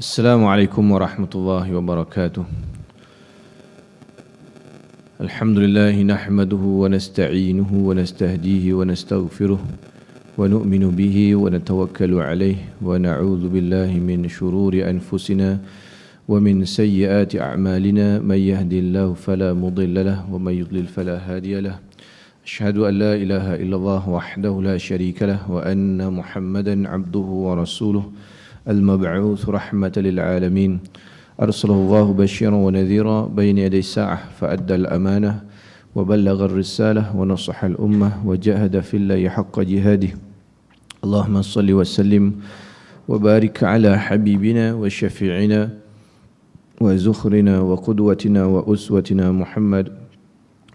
السلام عليكم ورحمة الله وبركاته. الحمد لله نحمده ونستعينه ونستهديه ونستغفره ونؤمن به ونتوكل عليه ونعوذ بالله من شرور أنفسنا ومن سيئات أعمالنا. من يهدي الله فلا مضل له ومن يضلل فلا هادي له. أشهد أن لا إله إلا الله وحده لا شريك له وأن محمدا عبده ورسوله المبعوث رحمة للعالمين. أرسله الله بشيرا ونذيرا بين يدي الساعة فأدى الأمانة وبلغ الرسالة ونصح الأمة وجاهد في الله حق جهاده. اللهم صل وسلم وبارك على حبيبنا وشفيعنا وزخرنا وقدوتنا وأسوتنا محمد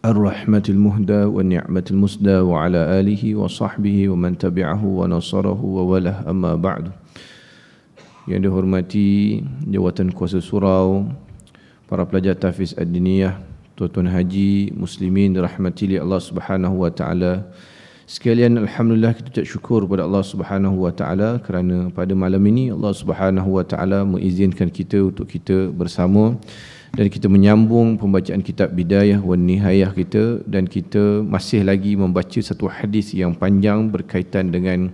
الرحمة المهدى والنعمة المسدى وعلى آله وصحبه ومن تبعه ونصره ووله. أما بعد. Yang dihormati Jawatan Kuasa Surau, para pelajar Tahfiz Ad-Diniyah, tuan-tuan haji, muslimin dirahmati oleh Allah Subhanahu wa taala sekalian, alhamdulillah kita ucap syukur kepada Allah Subhanahu wa taala kerana pada malam ini Allah Subhanahu wa taala mengizinkan kita untuk kita bersama dan kita menyambung pembacaan kitab Bidayah wan Nihayah kita, dan kita masih lagi membaca satu hadis yang panjang berkaitan dengan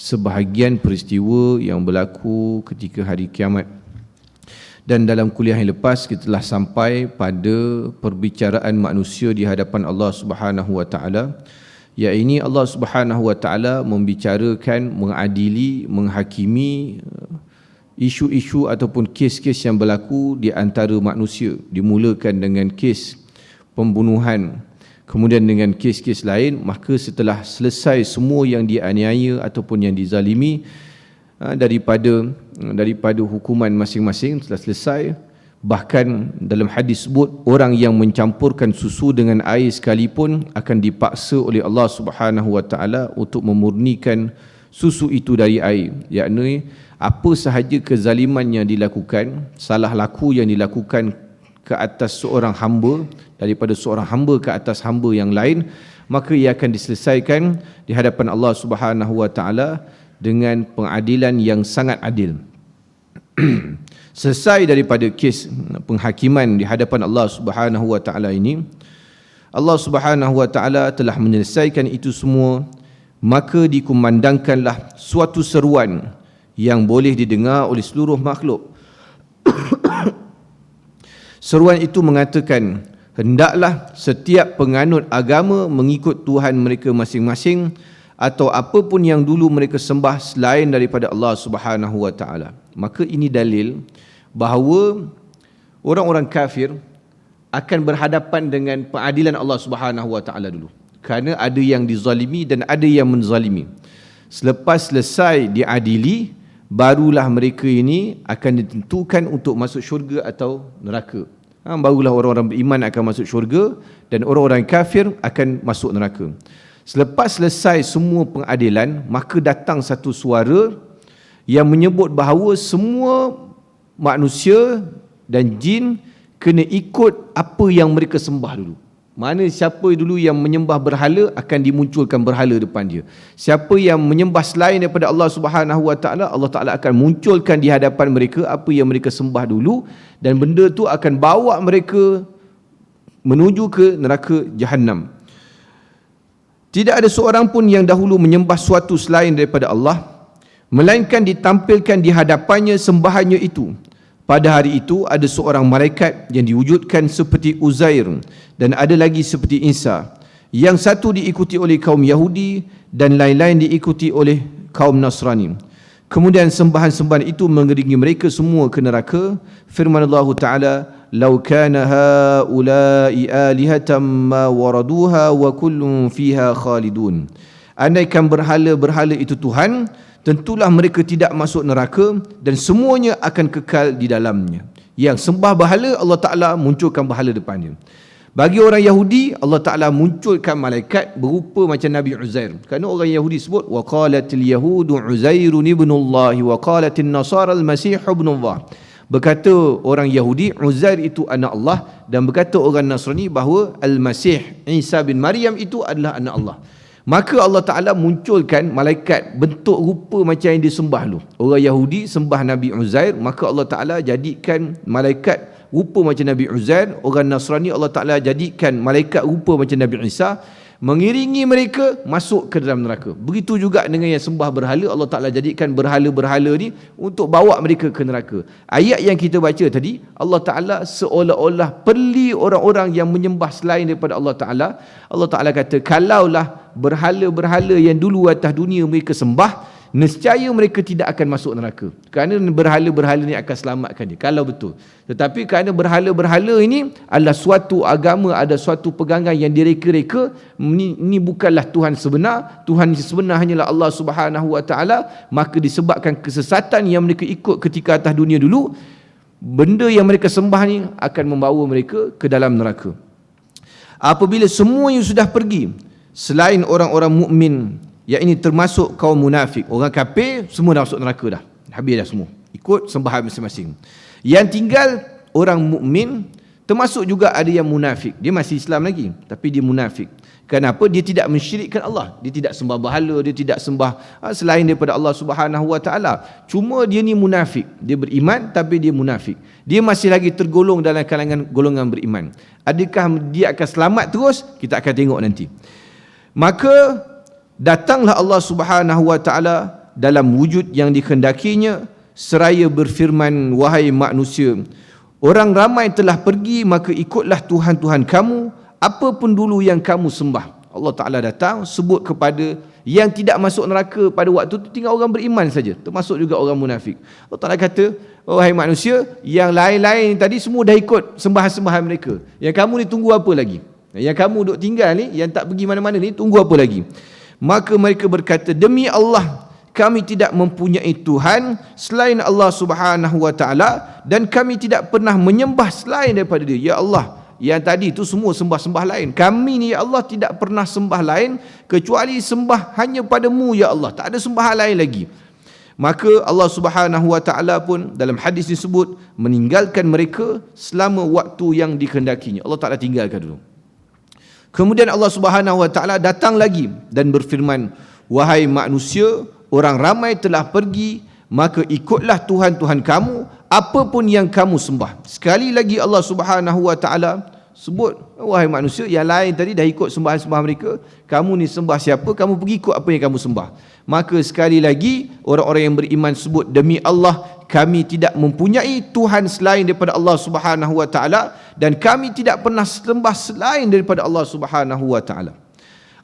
sebahagian peristiwa yang berlaku ketika hari kiamat. Dan dalam kuliah yang lepas kita telah sampai pada perbicaraan manusia di hadapan Allah Subhanahu wa taala, iaitu Allah Subhanahu wa taala membicarakan, mengadili, menghakimi isu-isu ataupun kes-kes yang berlaku di antara manusia. Dimulakan dengan kes pembunuhan, kemudian dengan kes-kes lain. Maka setelah selesai semua yang dianiaya ataupun yang dizalimi daripada hukuman masing-masing telah selesai, bahkan dalam hadis sebut orang yang mencampurkan susu dengan air sekalipun akan dipaksa oleh Allah Subhanahu wa taala untuk memurnikan susu itu dari air. Yakni apa sahaja kezaliman yang dilakukan, salah laku yang dilakukan ke atas seorang hamba, daripada seorang hamba ke atas hamba yang lain, maka ia akan diselesaikan di hadapan Allah Subhanahu wa taala dengan pengadilan yang sangat adil. Selesai daripada kes penghakiman di hadapan Allah Subhanahu wa taala ini, Allah Subhanahu wa taala telah menyelesaikan itu semua, maka dikumandangkanlah suatu seruan yang boleh didengar oleh seluruh makhluk. Seruan itu mengatakan, hendaklah setiap penganut agama mengikut Tuhan mereka masing-masing atau apapun yang dulu mereka sembah selain daripada Allah Subhanahu wa taala. Maka ini dalil bahawa orang-orang kafir akan berhadapan dengan pengadilan Allah Subhanahu wa taala dulu. Kerana ada yang dizalimi dan ada yang menzalimi. Selepas selesai diadili, barulah mereka ini akan ditentukan untuk masuk syurga atau neraka. Barulah orang-orang beriman akan masuk syurga dan orang-orang kafir akan masuk neraka. Selepas selesai semua pengadilan, maka datang satu suara yang menyebut bahawa semua manusia dan jin kena ikut apa yang mereka sembah dulu. Mana siapa dulu yang menyembah berhala, akan dimunculkan berhala depan dia. Siapa yang menyembah selain daripada Allah Subhanahu wa taala, Allah Taala akan munculkan di hadapan mereka apa yang mereka sembah dulu, dan benda tu akan bawa mereka menuju ke neraka Jahannam. Tidak ada seorang pun yang dahulu menyembah suatu selain daripada Allah, melainkan ditampilkan di hadapannya sembahannya itu. Pada hari itu ada seorang malaikat yang diwujudkan seperti Uzair, dan ada lagi seperti Isa. Yang satu diikuti oleh kaum Yahudi dan lain-lain diikuti oleh kaum Nasrani. Kemudian sembahan-sembahan itu mengiringi mereka semua ke neraka. Firman Allah Ta'ala, "Lau kana haula'i alihatan ma waraduha wa kullun fiha khalidun." Andaikan berhala-berhala itu Tuhan, tentulah mereka tidak masuk neraka dan semuanya akan kekal di dalamnya. Yang sembah berhala, Allah Ta'ala munculkan berhala depannya. Bagi orang Yahudi, Allah Ta'ala munculkan malaikat berupa macam Nabi Uzair. Kerana orang Yahudi sebut, وَقَالَتِ الْيَهُودُ عُزَيْرٌ ابْنُ اللَّهِ وَقَالَتِ النَّصَارَى الْمَسِيحُ ابْنُ اللَّهِ. Berkata orang Yahudi, Uzair itu anak Allah, dan berkata orang Nasrani bahawa Al-Masih, Isa bin Maryam itu adalah anak Allah. Maka Allah Ta'ala munculkan malaikat bentuk rupa macam yang disembah dulu. Orang Yahudi sembah Nabi Uzair, maka Allah Ta'ala jadikan malaikat rupa macam Nabi Uzair. Orang Nasrani Allah Ta'ala jadikan malaikat rupa macam Nabi Isa, mengiringi mereka masuk ke dalam neraka. Begitu juga dengan yang sembah berhala, Allah Ta'ala jadikan berhala-berhala ni untuk bawa mereka ke neraka. Ayat yang kita baca tadi, Allah Ta'ala seolah-olah peli orang-orang yang menyembah selain daripada Allah Ta'ala. Allah Ta'ala kata, kalaulah berhala-berhala yang dulu atas dunia mereka sembah, nescaya mereka tidak akan masuk neraka, kerana berhala-berhala ni akan selamatkan dia, kalau betul. Tetapi kerana berhala-berhala ini adalah suatu agama, ada suatu pegangan yang direka-reka, ini bukanlah Tuhan sebenar. Tuhan sebenar hanyalah Allah Subhanahu Wa Taala. Maka disebabkan kesesatan yang mereka ikut ketika atas dunia dulu, benda yang mereka sembah ni akan membawa mereka ke dalam neraka. Apabila semua yang sudah pergi selain orang-orang mukmin, yang ini termasuk kaum munafik, orang kafir semua dah masuk neraka dah, habis dah semua, ikut sembahan masing-masing. Yang tinggal orang mukmin, termasuk juga ada yang munafik, dia masih Islam lagi tapi dia munafik. Kenapa? Dia tidak mensyirikkan Allah, dia tidak sembah berhala, dia tidak sembah selain daripada Allah Subhanahu Wa Taala. Cuma dia ni munafik, dia beriman tapi dia munafik, dia masih lagi tergolong dalam kalangan golongan beriman. Adakah dia akan selamat terus? Kita akan tengok nanti. Maka datanglah Allah Subhanahu Wa Taala dalam wujud yang dikehendakinya, seraya berfirman, wahai manusia, orang ramai telah pergi, maka ikutlah Tuhan-Tuhan kamu, apa pun dulu yang kamu sembah. Allah Ta'ala datang sebut kepada yang tidak masuk neraka pada waktu itu, tinggal orang beriman saja, termasuk juga orang munafik. Allah Ta'ala kata, wahai manusia, yang lain-lain tadi semua dah ikut sembahan-sembahan mereka, yang kamu ni tunggu apa lagi? Yang kamu duk tinggal ni, yang tak pergi mana-mana ni, tunggu apa lagi? Maka mereka berkata, demi Allah, kami tidak mempunyai Tuhan selain Allah Subhanahu Wa Taala, dan kami tidak pernah menyembah selain daripada dia. Ya Allah, yang tadi itu semua sembah-sembah lain, kami ni ya Allah tidak pernah sembah lain kecuali sembah hanya padamu ya Allah, tak ada sembahan lain lagi. Maka Allah Subhanahu Wa Taala pun dalam hadis disebut meninggalkan mereka selama waktu yang dikehendakinya. Allah Taala tinggalkan dulu. Kemudian Allah Subhanahu Wa Taala datang lagi dan berfirman, wahai manusia, orang ramai telah pergi, maka ikutlah Tuhan-Tuhan kamu, apa pun yang kamu sembah. Sekali lagi Allah Subhanahu Wa Taala sebut, wahai manusia, yang lain tadi dah ikut sembahan-sembahan mereka, kamu ni sembah siapa, kamu pergi ikut apa yang kamu sembah. Maka sekali lagi orang-orang yang beriman sebut, demi Allah, kami tidak mempunyai Tuhan selain daripada Allah Subhanahu Wa Taala, dan kami tidak pernah sembah selain daripada Allah Subhanahu Wa Taala.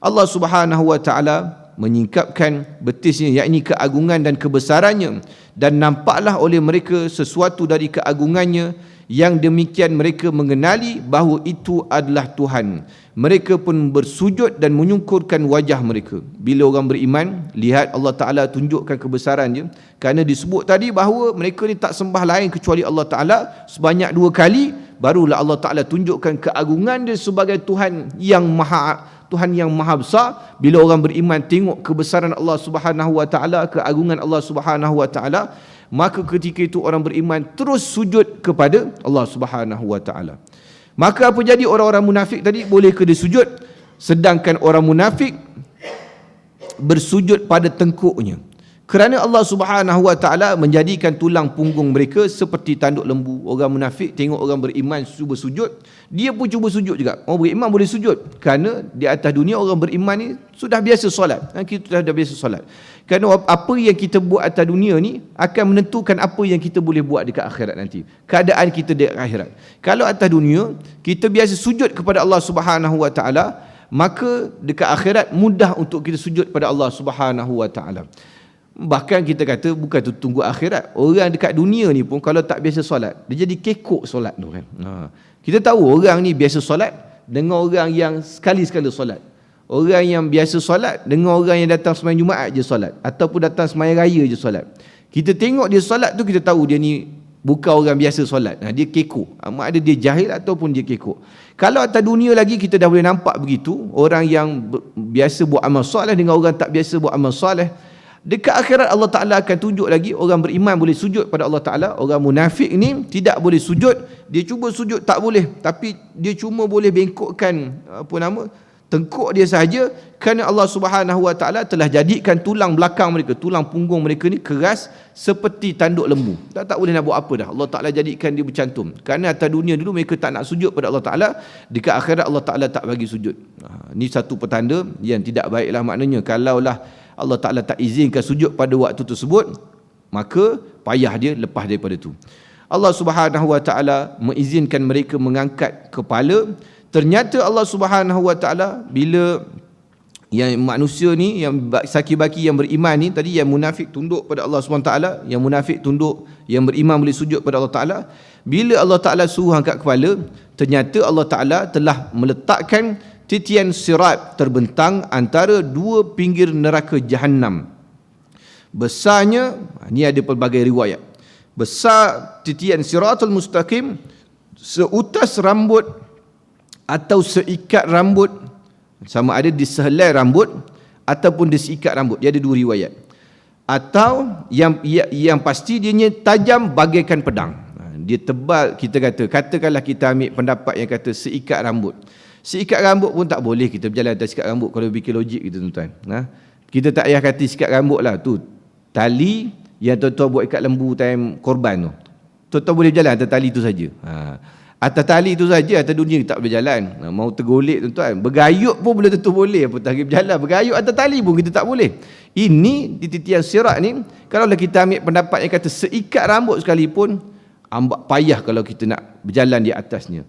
Allah Subhanahu Wa Taala menyingkapkan betisnya, yakni keagungan dan kebesarannya, dan nampaklah oleh mereka sesuatu dari keagungannya, yang demikian mereka mengenali bahawa itu adalah Tuhan. Mereka pun bersujud dan menyungkurkan wajah mereka. Bila orang beriman lihat Allah Ta'ala tunjukkan kebesarannya, kerana disebut tadi bahawa mereka ni tak sembah lain kecuali Allah Ta'ala sebanyak 2 kali, barulah Allah Ta'ala tunjukkan keagungan dia sebagai Tuhan yang maha besar. Bila orang beriman tengok kebesaran Allah Subhanahu Wa Taala, keagungan Allah Subhanahu Wa Taala, maka ketika itu orang beriman terus sujud kepada Allah Subhanahu Wa Taala. Maka apa jadi orang-orang munafik tadi? Boleh ke dia sujud? Sedangkan orang munafik bersujud pada tengkuknya, kerana Allah Subhanahu Wa Taala menjadikan tulang punggung mereka seperti tanduk lembu. Orang munafik tengok orang beriman cuba sujud, dia pun cuba sujud juga. Orang beriman boleh sujud kerana di atas dunia orang beriman ni sudah biasa solat. Kita sudah biasa solat. Kerana apa yang kita buat atas dunia ni akan menentukan apa yang kita boleh buat dekat akhirat nanti. Keadaan kita dekat akhirat. Kalau atas dunia kita biasa sujud kepada Allah Subhanahu Wa Taala, maka dekat akhirat mudah untuk kita sujud pada Allah Subhanahu Wa Taala. Bahkan kita kata bukan tu tunggu akhirat, orang dekat dunia ni pun kalau tak biasa solat, dia jadi kekok solat tu kan. Kita tahu orang ni biasa solat dengan orang yang sekali-sekala solat. Orang yang biasa solat dengan orang yang datang sembahyang Jumaat je solat, ataupun datang sembahyang raya je solat. Kita tengok dia solat tu, kita tahu dia ni bukan orang biasa solat. Dia kekok. Ada dia jahil ataupun dia kekok. Kalau atas dunia lagi kita dah boleh nampak begitu, orang yang biasa buat amal soleh dengan orang tak biasa buat amal soleh. Dekat akhirat Allah Ta'ala akan tunjuk lagi, orang beriman boleh sujud pada Allah Ta'ala, orang munafik ni tidak boleh sujud. Dia cuba sujud tak boleh, tapi dia cuma boleh bengkokkan Tengkuk dia sahaja, kerana Allah Subhanahu Wa Taala telah jadikan tulang belakang mereka, tulang punggung mereka ni keras seperti tanduk lembu. Tak boleh nak buat apa dah. Allah Taala jadikan dia bercantum. Kerana atas dunia dulu mereka tak nak sujud pada Allah Taala, dekat akhirat Allah Taala tak bagi sujud. Ni satu petanda yang tidak baiklah. Maknanya kalaulah Allah Taala tak izinkan sujud pada waktu tersebut, maka payah dia lepas daripada tu. Allah Subhanahu Wa Taala mengizinkan mereka mengangkat kepala. Ternyata Allah Subhanahu Wa Taala bila yang manusia ni, yang saki-baki yang beriman ni tadi, yang munafik tunduk pada Allah Subhanahu Wa Taala, yang munafik tunduk, yang beriman boleh sujud pada Allah Taala. Bila Allah Taala suruh angkat kepala, ternyata Allah Taala telah meletakkan titian sirat terbentang antara dua pinggir neraka Jahannam. Besarnya, ni ada pelbagai riwayat. Besar titian siratul mustaqim seutas rambut atau seikat rambut, sama ada di sehelai rambut ataupun di seikat rambut. Dia ada dua riwayat. Atau yang pasti dia tajam bagaikan pedang. Dia tebal, katakanlah kita ambil pendapat yang kata seikat rambut. Seikat rambut pun tak boleh kita berjalan atas seikat rambut kalau fikir logik kita, tuan-tuan. Kita tak payah kata seikat rambut lah tu. Tali yang tuan-tuan buat ikat lembu time korban tu. Tuan-tuan boleh berjalan atas tali tu saja. Atas tali tu saja, atas dunia tak boleh jalan. Mau tergolek, tuan-tuan, bergayut pun boleh tentu boleh, apa tak berjalan, bergayut atas tali pun kita tak boleh. Ini di titian sirat ni, kalau kita ambil pendapat yang kata seikat rambut sekalipun, ambak payah kalau kita nak berjalan di atasnya.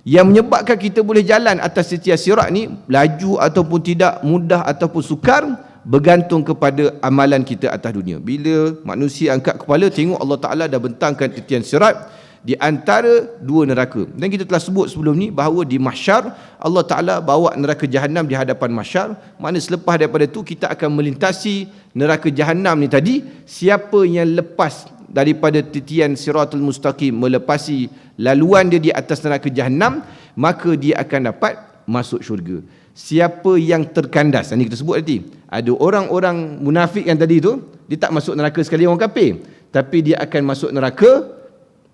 Yang menyebabkan kita boleh jalan atas titian sirat ni, laju ataupun tidak, mudah ataupun sukar, bergantung kepada amalan kita atas dunia. Bila manusia angkat kepala, tengok Allah Ta'ala dah bentangkan titian sirat di antara dua neraka. Dan kita telah sebut sebelum ni bahawa di mahsyar Allah Ta'ala bawa neraka Jahannam di hadapan mahsyar. Maknanya selepas daripada tu kita akan melintasi neraka Jahannam ni tadi. Siapa yang lepas daripada titian siratul mustaqim, melepasi laluan dia di atas neraka Jahannam, maka dia akan dapat masuk syurga. Siapa yang terkandas, ini kita sebut nanti, ada orang-orang munafik yang tadi tu, dia tak masuk neraka sekali orang kafir, tapi dia akan masuk neraka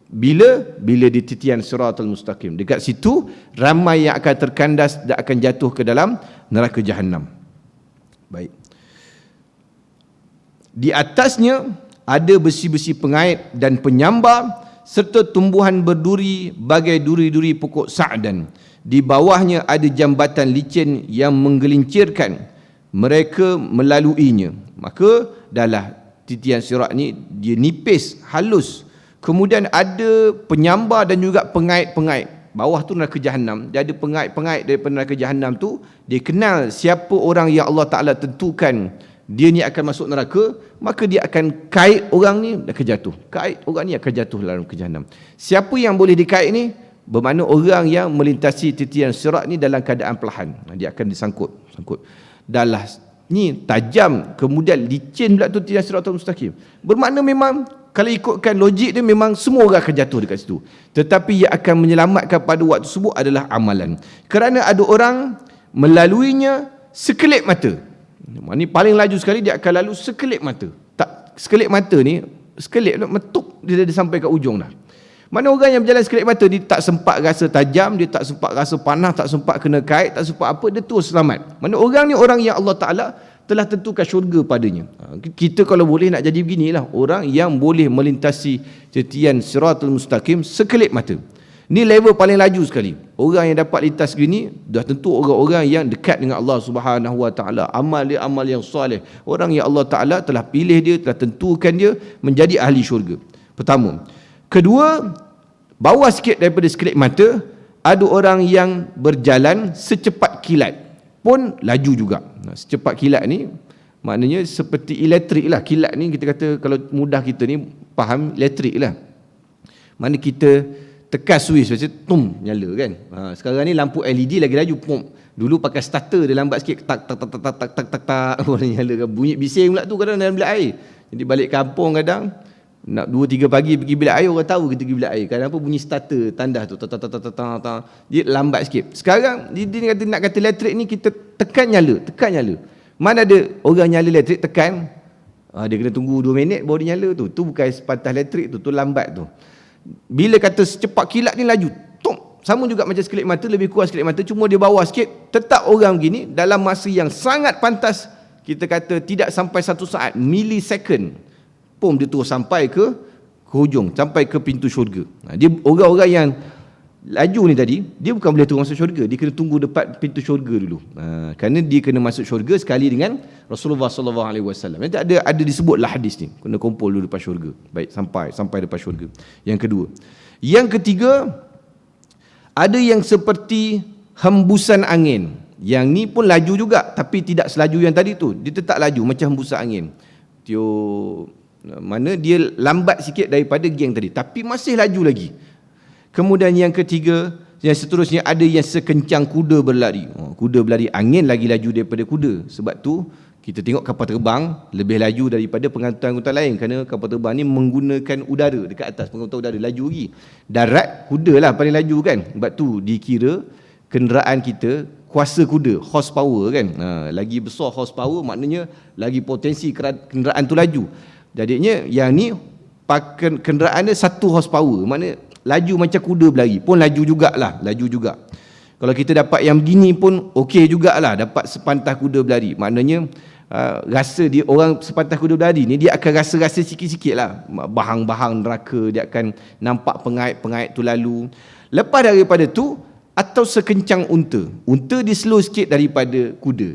bila di titian siratul mustaqim. Dekat situ ramai yang akan terkandas dan akan jatuh ke dalam neraka Jahannam. Baik. Di atasnya ada besi-besi pengait dan penyambar serta tumbuhan berduri bagai duri-duri pokok sa'dan. Di bawahnya ada jambatan licin yang menggelincirkan mereka melaluinya. Maka dalam titian sirat ni dia nipis, halus. Kemudian ada penyambar dan juga pengait-pengait. Bawah tu neraka Jahannam. Dia ada pengait-pengait daripada neraka Jahannam tu. Dia kenal siapa orang yang Allah Ta'ala tentukan dia ni akan masuk neraka, maka dia akan kait orang ni dan akan jatuh. Kait orang ni akan jatuh dalam ke Jahannam. Siapa yang boleh dikait ni? Bermakna orang yang melintasi titian sirat ni dalam keadaan perlahan. Dia akan disangkut. Dalam ni tajam, kemudian licin pula tu titian siratul mustaqim. Bermakna memang kalau ikutkan logik dia, memang semua orang akan jatuh dekat situ. Tetapi yang akan menyelamatkan pada waktu tersebut adalah amalan. Kerana ada orang melaluinya sekelip mata. Ini paling laju sekali, dia akan lalu sekelip mata. Tak, sekelip mata ni, sekelip metuk dia dah sampai ke ujung dah. Mana orang yang berjalan sekelip mata, dia tak sempat rasa tajam, dia tak sempat rasa panas, tak sempat kena kait, tak sempat apa, dia terus selamat. Mana orang ni orang yang Allah Ta'ala telah tentukan syurga padanya. Kita kalau boleh nak jadi beginilah, orang yang boleh melintasi titian siratul mustaqim sekelip mata. Ni level paling laju sekali. Orang yang dapat lintas begini dah tentu orang-orang yang dekat dengan Allah Subhanahu Wa Taala. Amal dia amal yang soleh. Orang yang Allah Taala telah pilih dia, telah tentukan dia menjadi ahli syurga. Pertama. Kedua, bawah sikit daripada sekelip mata, ada orang yang berjalan secepat kilat pun laju juga. Secepat kilat ni maknanya seperti elektrik lah. Kilat ni kita kata kalau mudah kita ni faham elektrik lah. Mana kita tekan switch macam tum nyala kan. Sekarang ni lampu LED lagi laju pum. Dulu pakai starter dia lambat sikit, tak tak tak tak tak tak tak tak boleh nyala kan. Bunyi bising pula tu kadang dalam bilik air. Jadi balik kampung kadang nak 2-3 pagi pergi bilik air, orang tahu kita pergi bilik air. Kadang apa bunyi starter tandas tu tak tak tak tak tak. Dia lambat sikit. Sekarang dia kata nak kata elektrik ni kita tekan nyala. Mana ada orang nyala elektrik tekan, dia kena tunggu 2 minit baru dia nyala tu. Tu bukan sepantas elektrik tu lambat tu. Bila kata secepat kilat ni laju, tum, sama juga macam sekelip mata, lebih kurang sekelip mata, cuma dia bawah sikit, tetap orang begini dalam masa yang sangat pantas, kita kata tidak sampai 1 saat, milisecond pun dia terus sampai ke hujung, sampai ke pintu syurga. Dia orang-orang yang laju ni tadi, dia bukan boleh terus masuk syurga, dia kena tunggu dekat pintu syurga dulu. Kerana dia kena masuk syurga sekali dengan Rasulullah sallallahu alaihi wasallam. Nanti ada disebutlah hadis ni, kena kumpul dulu depan syurga. Baik, sampai depan syurga. Yang kedua. Yang ketiga, ada yang seperti hembusan angin. Yang ni pun laju juga, tapi tidak selaju yang tadi tu. Dia tetap laju macam hembusan angin. Mana dia lambat sikit daripada yang tadi, tapi masih laju lagi. Kemudian yang ketiga, yang seterusnya, ada yang sekencang kuda berlari. Kuda berlari, angin lagi laju daripada kuda. Sebab tu kita tengok kapal terbang lebih laju daripada pengangkutan lain, kerana kapal terbang ni menggunakan udara dekat atas, pengangkutan udara laju lagi. Darat, kuda lah paling laju kan. Sebab tu dikira kenderaan kita kuasa kuda, horsepower kan. Lagi besar horsepower, maknanya lagi potensi kenderaan tu laju. Jadinya yang ni kenderaan dia 1 horsepower, maknanya laju macam kuda berlari, pun laju jugalah, laju juga. Kalau kita dapat yang begini pun okey jugalah, dapat sepantas kuda berlari. Maknanya rasa dia, orang sepantas kuda berlari ni, dia akan rasa-rasa sikit-sikit lah bahang-bahang neraka, dia akan nampak pengait-pengait tu lalu. Lepas daripada tu, atau sekencang unta. Unta dia slow sikit daripada kuda.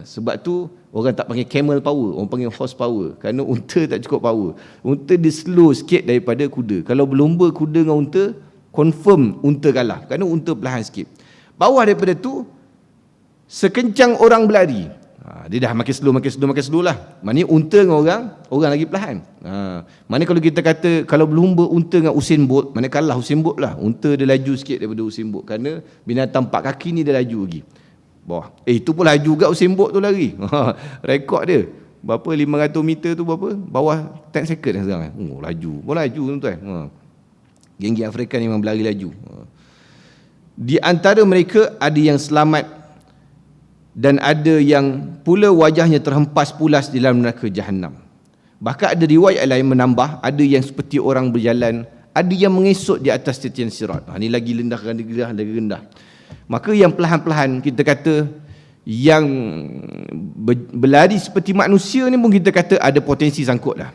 Sebab tu orang tak panggil camel power, orang panggil horse power, kerana unta tak cukup power. Unta dia slow sikit daripada kuda. Kalau berlumba kuda dengan unta, confirm unta kalah, kerana unta perlahan sikit. Bawah daripada tu, sekencang orang berlari. Dia dah makin slow lah. Maknanya unta dengan orang lagi perlahan. Maknanya kalau kita kata, kalau berlumba unta dengan Usain Bolt, maknanya kalah Usain Bolt lah. Unta dia laju sikit daripada Usain Bolt, kerana binatang 4 kaki ni dia laju lagi. Bawah. Itu pun laju juga Usain Bolt tu lari. Rekod dia berapa, 500 meter tu berapa? Bawah 10 second sekarang. Laju. Pun laju tuan-tuan. Geng-geng Afrika ni memang berlari laju. Di antara mereka ada yang selamat, dan ada yang pula wajahnya terhempas pulas di dalam neraka Jahannam. Bahkan ada riwayat lain menambah, ada yang seperti orang berjalan, ada yang mengesot di atas titian sirat. Ini lagi rendah. Maka yang perlahan-perlahan, kita kata yang berlari seperti manusia ni pun kita kata ada potensi sangkut lah.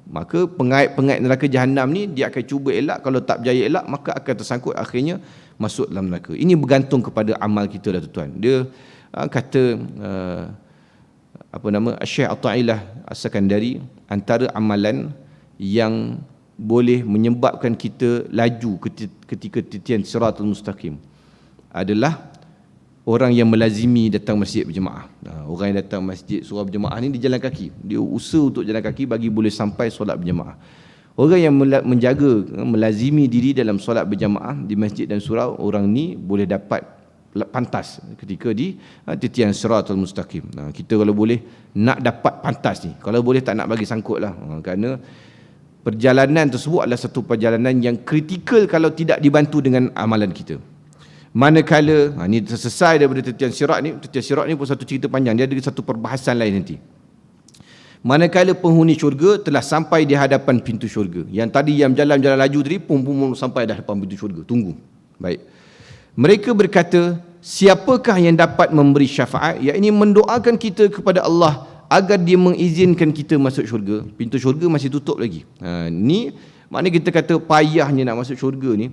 Maka pengait-pengait neraka Jahannam ni, dia akan cuba elak, kalau tak berjaya elak, maka akan tersangkut, akhirnya masuk dalam neraka. Ini bergantung kepada amal kita lah tuan-tuan. Dia kata Syekh At-Ta'ilah As-Sakandari, antara amalan yang boleh menyebabkan kita laju ketika titian Siratul Mustaqim adalah orang yang melazimi datang masjid berjemaah. Orang yang datang masjid surau berjemaah ni, dia jalan kaki, dia usaha untuk jalan kaki bagi boleh sampai solat berjemaah. Orang yang menjaga, melazimi diri dalam solat berjemaah di masjid dan surau, orang ni boleh dapat pantas ketika di titian Siratul Mustaqim. Kita kalau boleh nak dapat pantas ni, kalau boleh tak nak bagi sangkut lah, kerana perjalanan tersebut adalah satu perjalanan yang kritikal kalau tidak dibantu dengan amalan kita. Manakala ni selesai daripada titian sirat ni pun satu cerita panjang, dia ada satu perbahasan lain nanti. Manakala penghuni syurga telah sampai di hadapan pintu syurga, yang tadi yang jalan-jalan laju tadi pun sampai dah depan pintu syurga, tunggu. Baik. Mereka berkata, siapakah yang dapat memberi syafaat, yakni mendoakan kita kepada Allah agar dia mengizinkan kita masuk syurga. Pintu syurga masih tutup lagi. Ni maknanya kita kata payahnya nak masuk syurga ni.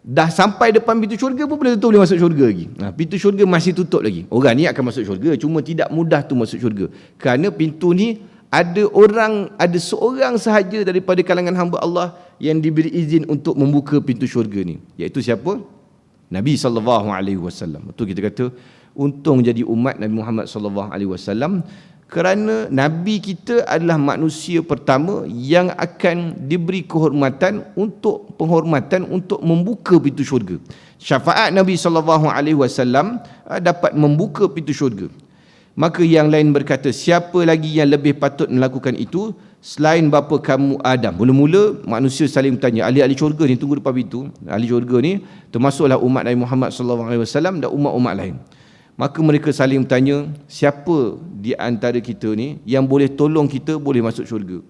Dah sampai depan pintu syurga pun belum tentu boleh masuk syurga lagi. Pintu syurga masih tutup lagi. Orang ni akan masuk syurga, cuma tidak mudah tu masuk syurga. Kerana pintu ni ada seorang sahaja daripada kalangan hamba Allah yang diberi izin untuk membuka pintu syurga ni. Iaitu siapa? Nabi SAW. Itu kita kata untung jadi umat Nabi Muhammad SAW, kerana Nabi kita adalah manusia pertama yang akan diberi penghormatan untuk membuka pintu syurga. Syafaat Nabi SAW dapat membuka pintu syurga. Maka yang lain berkata, siapa lagi yang lebih patut melakukan itu selain bapa kamu Adam? Mula-mula manusia saling bertanya, ahli-ahli syurga ni tunggu depan pintu. Ahli syurga ni termasuklah umat Nabi Muhammad SAW dan umat-umat lain. Maka mereka saling bertanya, siapa di antara kita ni yang boleh tolong kita boleh masuk syurga?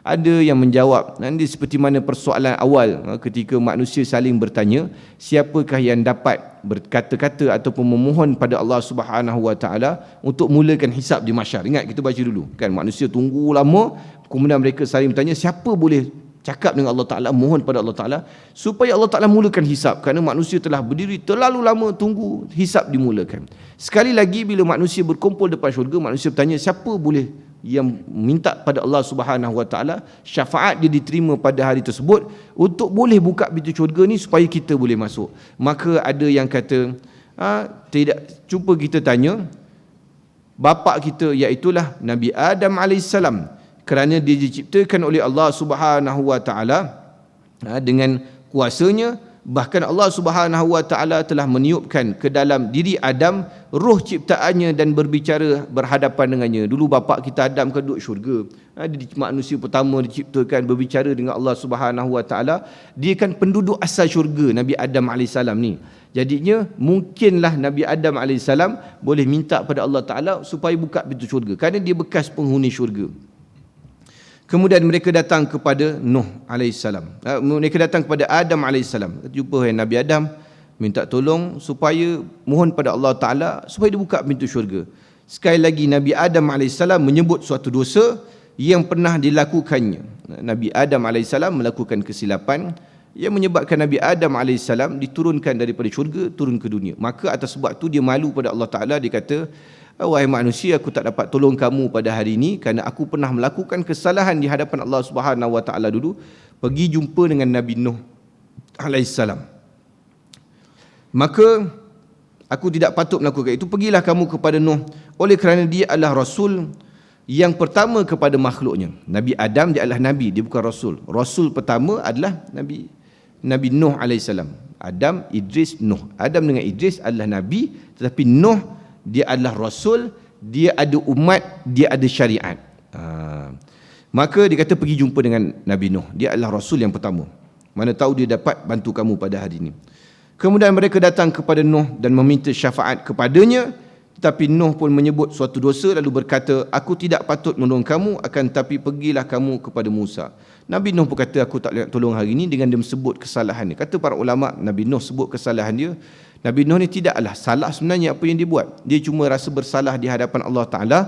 Ada yang menjawab, nanti seperti mana persoalan awal ketika manusia saling bertanya, siapakah yang dapat berkata-kata ataupun memohon pada Allah Subhanahu Wa Taala untuk mulakan hisab di mahsyar. Ingat kita baca dulu kan, manusia tunggu lama, kemudian mereka saling bertanya siapa boleh cakap dengan Allah Ta'ala, mohon pada Allah Ta'ala supaya Allah Ta'ala mulakan hisab, kerana manusia telah berdiri terlalu lama tunggu hisab dimulakan. Sekali lagi bila manusia berkumpul depan syurga, manusia bertanya siapa boleh yang minta pada Allah Subhanahu Wa Taala syafaat dia diterima pada hari tersebut untuk boleh buka pintu syurga ni supaya kita boleh masuk. Maka ada yang kata tidak, cuba kita tanya bapa kita, iaitulah Nabi Adam alaihissalam, kerana dia diciptakan oleh Allah Subhanahu Wa Taala dengan kuasanya. Bahkan Allah Subhanahu Wa Taala telah meniupkan ke dalam diri Adam roh ciptaannya dan berbicara berhadapan dengannya. Dulu bapa kita Adam kan duduk syurga. Dia manusia pertama diciptakan berbicara dengan Allah Subhanahu Wa Taala. Dia kan penduduk asal syurga, Nabi Adam alaihissalam ni. Jadinya mungkinlah Nabi Adam alaihissalam boleh minta pada Allah Taala supaya buka pintu syurga, kerana dia bekas penghuni syurga. Kemudian mereka datang kepada Nuh alaihissalam. Mereka datang kepada Adam alaihissalam. Jumpa Nabi Adam, minta tolong supaya mohon pada Allah Ta'ala supaya dibuka pintu syurga. Sekali lagi Nabi Adam alaihissalam menyebut suatu dosa yang pernah dilakukannya. Nabi Adam alaihissalam melakukan kesilapan yang menyebabkan Nabi Adam alaihissalam diturunkan daripada syurga turun ke dunia. Maka atas sebab itu dia malu pada Allah Ta'ala. Dia kata, wahai manusia, aku tak dapat tolong kamu pada hari ini kerana aku pernah melakukan kesalahan di hadapan Allah Subhanahu Wa Taala dulu. Pergi jumpa dengan Nabi Nuh alaihissalam. Maka aku tidak patut melakukan itu. Pergilah kamu kepada Nuh, oleh kerana dia adalah Rasul yang pertama kepada makhluknya. Nabi Adam dia adalah Nabi, dia bukan Rasul. Rasul pertama adalah Nabi Nuh alaihissalam. Adam, Idris, Nuh. Adam dengan Idris adalah Nabi, tetapi Nuh dia adalah Rasul, dia ada umat, dia ada syariat. Maka dia kata pergi jumpa dengan Nabi Nuh. Dia adalah Rasul yang pertama. Mana tahu dia dapat bantu kamu pada hari ini. Kemudian mereka datang kepada Nuh dan meminta syafaat kepadanya. Tetapi Nuh pun menyebut suatu dosa lalu berkata, aku tidak patut menolong kamu, akan tapi pergilah kamu kepada Musa. Nabi Nuh berkata, aku tak boleh tolong hari ini, dengan dia sebut kesalahan dia. Kata para ulama, Nabi Nuh sebut kesalahan dia. Nabi Nuh ni tidaklah salah sebenarnya apa yang dia buat. Dia cuma rasa bersalah di hadapan Allah Ta'ala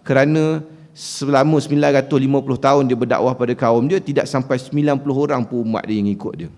kerana selama 950 tahun dia berdakwah pada kaum dia, tidak sampai 90 orang pun umat dia yang ikut dia.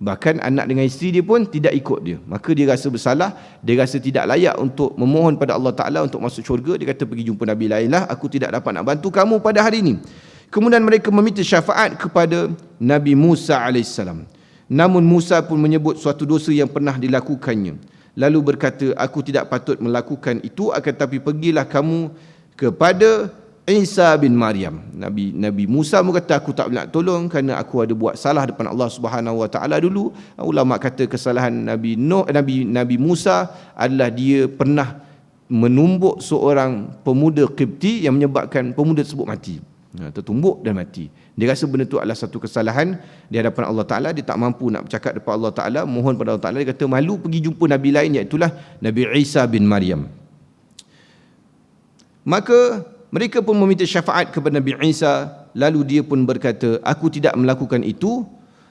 Bahkan anak dengan isteri dia pun tidak ikut dia. Maka dia rasa bersalah, dia rasa tidak layak untuk memohon pada Allah Ta'ala untuk masuk syurga. Dia kata pergi jumpa Nabi lain lah, aku tidak dapat nak bantu kamu pada hari ini. Kemudian mereka meminta syafaat kepada Nabi Musa alaihissalam. Namun Musa pun menyebut suatu dosa yang pernah dilakukannya. Lalu berkata, aku tidak patut melakukan itu, akan tapi pergilah kamu kepada Isa bin Maryam. Nabi Musa berkata, aku tak boleh nak tolong kerana aku ada buat salah depan Allah Subhanahu Wa Taala dulu. Ulama kata kesalahan Nabi Musa adalah dia pernah menumbuk seorang pemuda Qibti yang menyebabkan pemuda tersebut mati. Tertumbuk dan mati. Dia rasa benda itu adalah satu kesalahan di hadapan Allah Ta'ala. Dia tak mampu nak bercakap depan Allah Ta'ala, mohon pada Allah Ta'ala. Dia kata malu pergi jumpa Nabi lain, iaitulah Nabi Isa bin Maryam. Maka mereka pun meminta syafaat kepada Nabi Isa. Lalu dia pun berkata, aku tidak melakukan itu,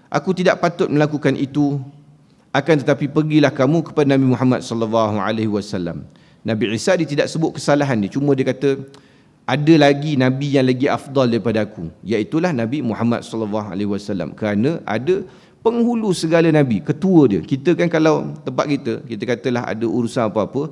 aku tidak patut melakukan itu, akan tetapi pergilah kamu kepada Nabi Muhammad SAW. Nabi Isa dia tidak sebut kesalahan dia, cuma dia kata ada lagi Nabi yang lagi afdal daripada aku, iaitulah Nabi Muhammad SAW. Kerana ada penghulu segala Nabi, ketua dia. Kita kan kalau tempat kita katalah ada urusan apa-apa,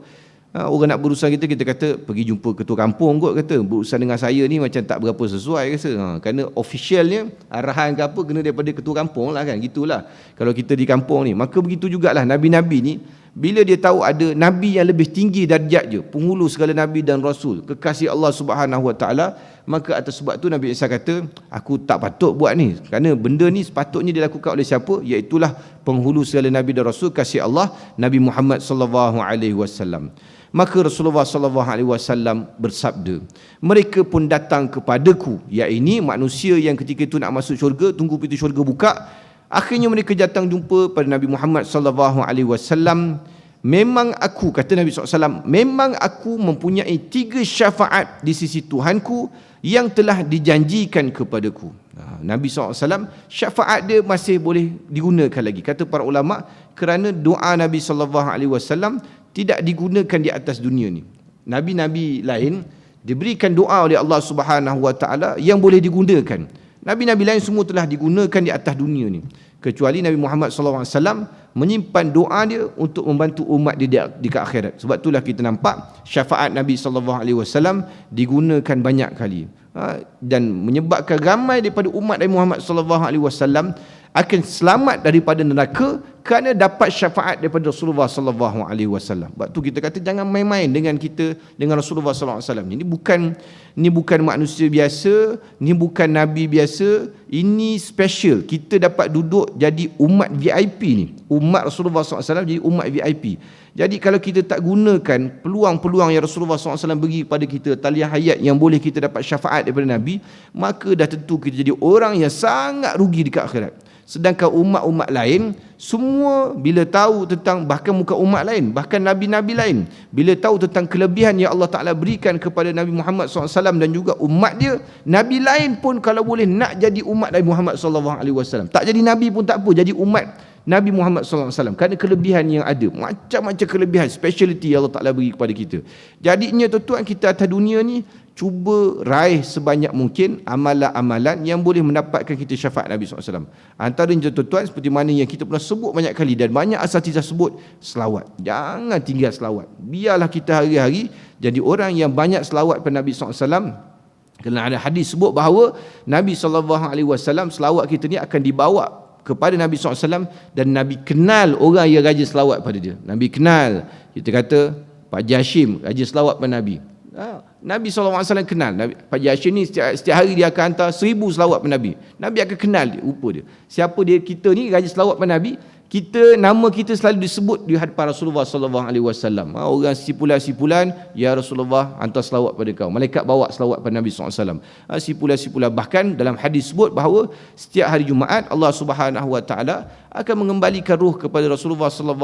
orang nak berurusan kita kata pergi jumpa ketua kampung kot, kata berurusan dengan saya ni macam tak berapa sesuai rasa. Kerana officialnya arahan ke apa kena daripada ketua kampung lah kan, gitulah kalau kita di kampung ni. Maka begitu jugalah Nabi-Nabi ni, bila dia tahu ada Nabi yang lebih tinggi darjat je, penghulu segala Nabi dan Rasul, kekasih Allah Subhanahu Wa Taala, maka atas sebab tu Nabi Isa kata, aku tak patut buat ni, kerana benda ni sepatutnya dilakukan oleh siapa? Iaitulah penghulu segala Nabi dan Rasul, kasih Allah, Nabi Muhammad SAW. Maka Rasulullah SAW bersabda, mereka pun datang kepadaku, iaitu manusia yang ketika itu nak masuk syurga, tunggu pintu syurga buka. Akhirnya mereka datang jumpa pada Nabi Muhammad SAW memang aku, kata Nabi SAW, memang aku mempunyai 3 syafaat di sisi Tuhanku yang telah dijanjikan kepadaku. Nabi SAW, syafaat dia masih boleh digunakan lagi. Kata para ulama, kerana doa Nabi SAW tidak digunakan di atas dunia ni. Nabi-nabi lain diberikan doa oleh Allah Subhanahu Wa Taala yang boleh digunakan. Nabi-nabi lain semua telah digunakan di atas dunia ni, kecuali Nabi Muhammad SAW menyimpan doa dia untuk membantu umat dia di akhirat. Sebab itulah kita nampak syafaat Nabi SAW digunakan banyak kali, dan menyebabkan ramai daripada umat Nabi Muhammad SAW akan selamat daripada neraka kerana dapat syafaat daripada Rasulullah SAW. Sebab tu kita kata jangan main-main dengan kita, dengan Rasulullah SAW. Ini bukan manusia biasa, ini bukan nabi biasa, ini special. Kita dapat duduk jadi umat VIP ni. Umat Rasulullah SAW jadi umat VIP. Jadi kalau kita tak gunakan peluang-peluang yang Rasulullah SAW bagi kepada kita, talian hayat yang boleh kita dapat syafaat daripada Nabi, maka dah tentu kita jadi orang yang sangat rugi dekat akhirat. Sedangkan umat-umat lain semua bila tahu tentang, bahkan muka umat lain, bahkan nabi-nabi lain, bila tahu tentang kelebihan yang Allah Ta'ala berikan kepada Nabi Muhammad SAW dan juga umat dia, nabi lain pun kalau boleh nak jadi umat Nabi Muhammad SAW. Tak jadi nabi pun tak apa, jadi umat Nabi Muhammad SAW, kerana kelebihan yang ada, macam-macam kelebihan, speciality yang Allah Ta'ala beri kepada kita. Jadinya tuan-tuan, kita atas dunia ni cuba raih sebanyak mungkin amalan-amalan yang boleh mendapatkan kita syafaat Nabi SAW. Antaranya tuan-tuan, seperti mana yang kita pernah sebut banyak kali dan banyak asatizah sebut, selawat. Jangan tinggal selawat. Biarlah kita hari-hari jadi orang yang banyak selawat pada Nabi SAW. Kerana ada hadis sebut bahawa Nabi SAW, selawat kita ni akan dibawa kepada Nabi SAW, dan Nabi kenal orang yang rajin selawat pada dia. Nabi kenal. Kita kata Pak Haji Hashim rajin selawat pada Nabi. Nabi SAW kenal. Pak Haji Hashim ni setiap hari dia akan hantar 1000 selawat pada Nabi. Nabi akan kenal dia, rupa dia. Siapa dia, kita ni rajin selawat pada Nabi, nama kita selalu disebut di hadapan Rasulullah SAW. Orang sipulan-sipulan, ya Rasulullah, hantar selawat pada kau. Malaikat bawa selawat pada Nabi SAW. Sipulan-sipulan. Bahkan dalam hadis sebut bahawa setiap hari Jumaat Allah Subhanahu Wa Taala akan mengembalikan ruh kepada Rasulullah SAW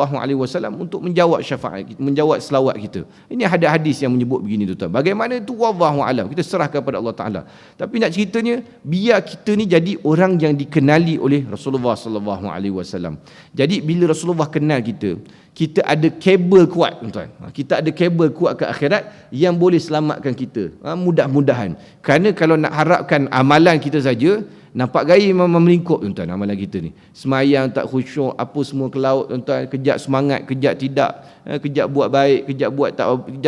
untuk menjawab syafaat, menjawab selawat kita. Ini ada hadis yang menyebut begini tuan-tuan. Bagaimana itu, wallahu alam, kita serahkan kepada Allah Taala. Tapi nak ceritanya, biar kita ni jadi orang yang dikenali oleh Rasulullah SAW. Jadi bila Rasulullah kenal kita, kita ada kabel kuat tuan-tuan. Kita ada kabel kuat ke akhirat yang boleh selamatkan kita. Mudah-mudahan. Kerana kalau nak harapkan amalan kita saja, nampak gaya memang melingkup tuan-tuan amalan kita ni. Semayang tak khusyuk, apa semua ke laut tuan-tuan, kejap semangat, kejap tidak, kejap buat baik, kejap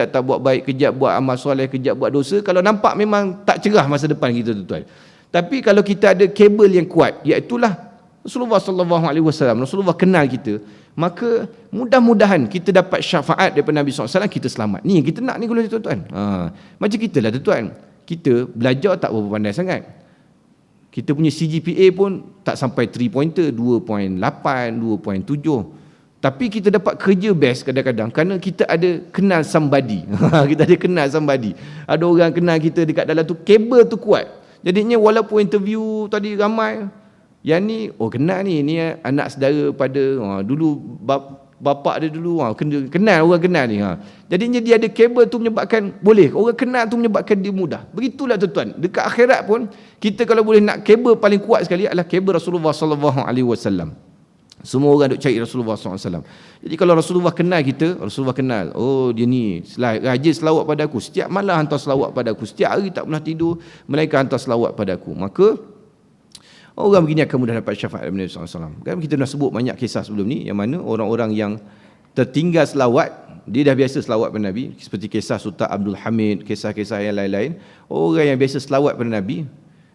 tak buat baik, kejap buat amal soleh, kejap buat dosa. Kalau nampak memang tak cerah masa depan kita tuan-tuan. Tapi kalau kita ada kabel yang kuat, iaitulah Rasulullah SAW, Rasulullah kenal kita, maka mudah-mudahan kita dapat syafaat daripada Nabi SAW, kita selamat. Ni yang kita nak ni tuan-tuan. Macam kita lah tuan-tuan. Kita belajar tak berapa pandai sangat. Kita punya CGPA pun tak sampai 3 pointer, 2.8, 2.7. Tapi kita dapat kerja best kadang-kadang kerana kita ada kenal somebody. Kita ada kenal somebody. Ada orang kenal kita dekat dalam tu, kabel tu kuat. Jadinya walaupun interview tadi ramai, yang ni, kenal ni anak saudara pada dulu bapak dia dulu, kenal, orang kenal ni. Jadinya dia ada kabel tu menyebabkan, boleh, orang kenal tu menyebabkan dia mudah. Begitulah tuan-tuan, dekat akhirat pun, kita kalau boleh nak kabel paling kuat sekali adalah kabel Rasulullah SAW. Semua orang duk cari Rasulullah SAW. Jadi kalau Rasulullah kenal kita, Rasulullah kenal, dia ni rajin selawat pada aku, setiap malam hantar selawat pada aku, setiap hari tak pernah tidur, mereka hantar selawat pada aku. Maka orang begini akan mudah dapat syafaat dari Nabi SAW. Kan kita dah sebut banyak kisah sebelum ni, yang mana orang-orang yang tertinggal selawat, dia dah biasa selawat pada Nabi, seperti kisah Sultan Abdul Hamid, kisah-kisah yang lain-lain. Orang yang biasa selawat pada Nabi,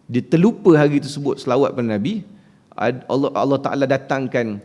dia terlupa hari tersebut selawat pada Nabi, Allah Ta'ala datangkan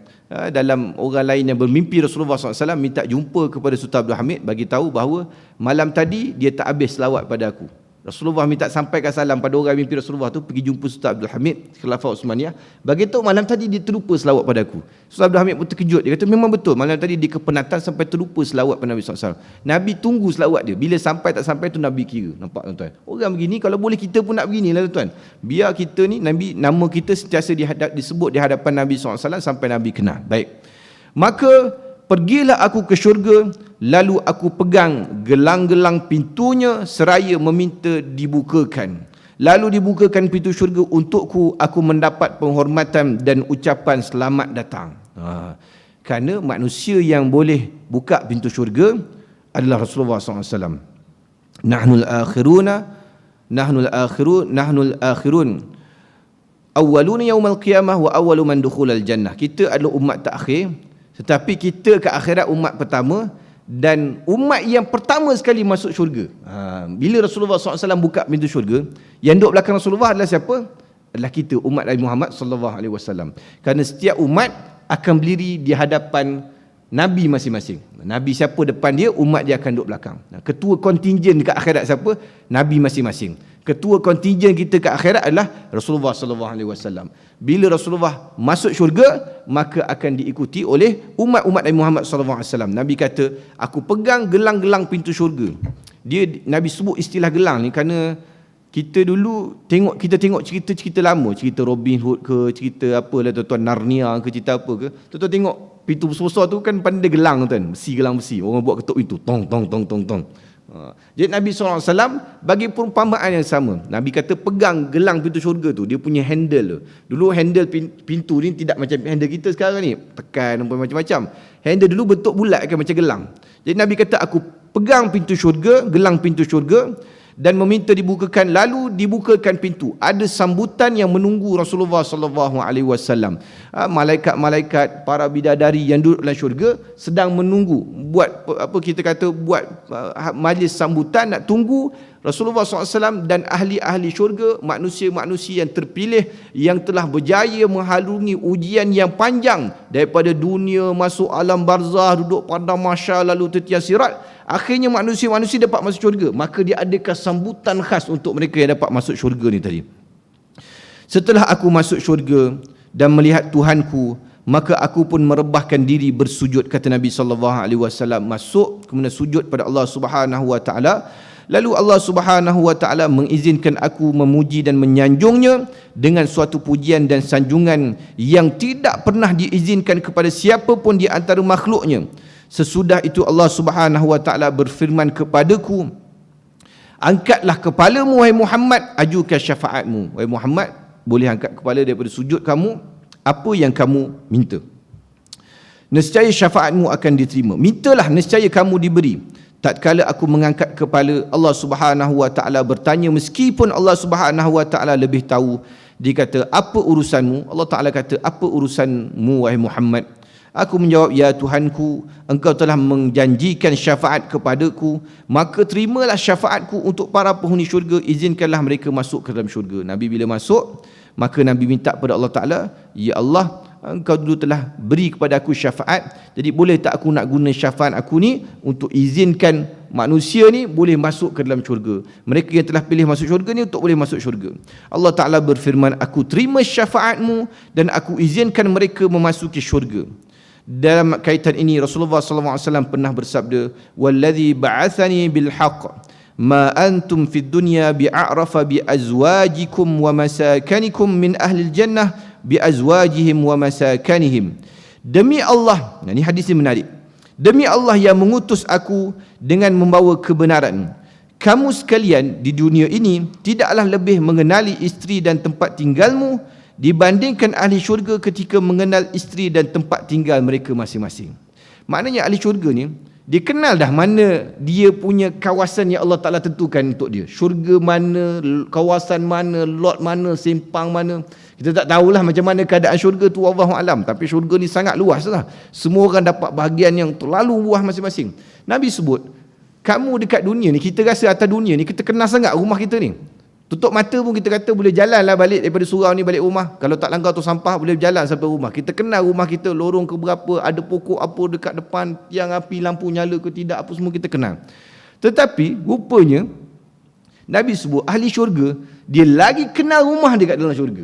dalam orang lain yang bermimpi Rasulullah SAW, minta jumpa kepada Sultan Abdul Hamid, bagi tahu bahawa malam tadi dia tak habis selawat pada aku. Rasulullah minta sampaikan salam pada orang mimpi Rasulullah tu, pergi jumpa Sultan Abdul Hamid, Khilafah Uthmaniyah, bagi tahu malam tadi dia terlupa selawat pada aku. Sultan Abdul Hamid pun terkejut, dia kata memang betul, malam tadi dia kepenatan sampai terlupa selawat pada Nabi SAW. Nabi tunggu selawat dia, bila sampai tak sampai tu Nabi kira. Nampak tuan-tuan, orang begini, kalau boleh kita pun nak beginilah tuan-tuan. Biar kita ni, Nabi, nama kita sentiasa disebut di hadapan Nabi SAW sampai Nabi kenal. Baik, maka pergilah aku ke syurga, lalu aku pegang gelang-gelang pintunya seraya meminta dibukakan. Lalu dibukakan pintu syurga untukku, aku mendapat penghormatan dan ucapan selamat datang. Kerana manusia yang boleh buka pintu syurga adalah Rasulullah SAW. Nahnul akhirun awwaluna yaumal qiyamah wa awwalu man dukhulal jannah. Kita adalah umat terakhir, tetapi kita ke akhirat umat pertama dan umat yang pertama sekali masuk syurga. Bila Rasulullah SAW buka pintu syurga, yang duduk belakang Rasulullah adalah siapa? Adalah kita, umat Nabi Muhammad SAW. Kerana setiap umat akan berdiri di hadapan Nabi masing-masing. Nabi siapa depan dia, umat dia akan duduk belakang. Ketua kontingen dekat akhirat siapa? Nabi masing-masing. Ketua kontingen kita ke akhirat adalah Rasulullah SAW. Bila Rasulullah masuk syurga, maka akan diikuti oleh umat-umat Nabi Muhammad SAW. Nabi kata, aku pegang gelang-gelang pintu syurga. Nabi sebut istilah gelang ni kerana kita dulu kita tengok cerita-cerita lama, cerita Robin Hood ke, cerita apalah tuan-tuan, Narnia ke, cerita apa ke. Tuan-tuan tengok pintu besar tu kan pandai gelang tuan, gelang besi. Orang buat ketuk pintu, tong tong tong tong tong. Jadi Nabi SAW bagi perumpamaan yang sama. Nabi kata pegang gelang pintu syurga tu, dia punya handle tu. Dulu handle pintu ni tidak macam handle kita sekarang ni, tekan macam-macam. Handle dulu bentuk bulat kan, macam gelang. Jadi Nabi kata aku pegang pintu syurga, gelang pintu syurga, dan meminta dibukakan, lalu dibukakan pintu. Ada sambutan yang menunggu Rasulullah SAW. Malaikat-malaikat, para bidadari yang duduk dalam syurga sedang menunggu, buat majlis sambutan, nak tunggu Rasulullah SAW dan ahli-ahli syurga, manusia-manusia yang terpilih, yang telah berjaya menghalungi ujian yang panjang daripada dunia masuk alam barzah, duduk pada mahsyar, lalu tetian sirat. Akhirnya manusia-manusia dapat masuk syurga. Maka dia adakan sambutan khas untuk mereka yang dapat masuk syurga ni tadi. Setelah aku masuk syurga dan melihat Tuhanku, maka aku pun merebahkan diri bersujud, kata Nabi SAW. Masuk kemudian sujud pada Allah Subhanahu Wa Taala. Lalu Allah Subhanahu Wa Taala mengizinkan aku memuji dan menyanjungnya dengan suatu pujian dan sanjungan yang tidak pernah diizinkan kepada siapa pun di antara makhluknya. Sesudah itu Allah Subhanahu Wa Taala berfirman kepadaku, angkatlah kepalamu wahai Muhammad, ajukan syafaatmu. Wahai Muhammad, boleh angkat kepala daripada sujud kamu, apa yang kamu minta. Nescaya syafaatmu akan diterima. Mintalah, nescaya kamu diberi. Tatkala aku mengangkat kepala, Allah Subhanahu Wa Taala bertanya, meskipun Allah Subhanahu Wa Taala lebih tahu. Dia kata, apa urusanmu? Allah Taala kata, apa urusanmu wahai Muhammad? Aku menjawab, ya Tuhanku, engkau telah menjanjikan syafaat kepadaku, maka terimalah syafaatku untuk para penghuni syurga, izinkanlah mereka masuk ke dalam syurga. Nabi bila masuk, maka Nabi minta kepada Allah Ta'ala, ya Allah, engkau dulu telah beri kepada aku syafaat, jadi boleh tak aku nak guna syafaat aku ni untuk izinkan manusia ni boleh masuk ke dalam syurga. Mereka yang telah pilih masuk syurga ni untuk boleh masuk syurga. Allah Ta'ala berfirman, aku terima syafaatmu dan aku izinkan mereka memasuki syurga. Dalam kaitan ini Rasulullah SAW pernah bersabda, wallazi ba'athani bil haqq ma antum fid dunya bi'arafa bi azwajikum wa masakanikum min ahli jannah bi azwajihim wa masakanihim. Demi Allah, ini hadis ini menarik. Demi Allah yang mengutus aku dengan membawa kebenaran, kamu sekalian di dunia ini tidaklah lebih mengenali isteri dan tempat tinggalmu dibandingkan ahli syurga ketika mengenal isteri dan tempat tinggal mereka masing-masing. Maknanya ahli syurga ni, dia kenal dah mana dia punya kawasan yang Allah Ta'ala tentukan untuk dia. Syurga mana, kawasan mana, lot mana, simpang mana. Kita tak tahulah macam mana keadaan syurga tu, wallahu alam. Tapi syurga ni sangat luas lah. Semua orang dapat bahagian yang terlalu luas masing-masing. Nabi sebut, kamu dekat dunia ni, kita rasa atas dunia ni, kita kenal sangat rumah kita ni. Tutup mata pun kita kata boleh jalan lah balik daripada surau ni balik rumah. Kalau tak langgar tu sampah, boleh jalan sampai rumah. Kita kenal rumah kita, lorong ke berapa, ada pokok apa dekat depan, tiang api, lampu nyala ke tidak, apa semua kita kenal. Tetapi rupanya Nabi sebut ahli syurga, dia lagi kenal rumah dia kat dalam syurga.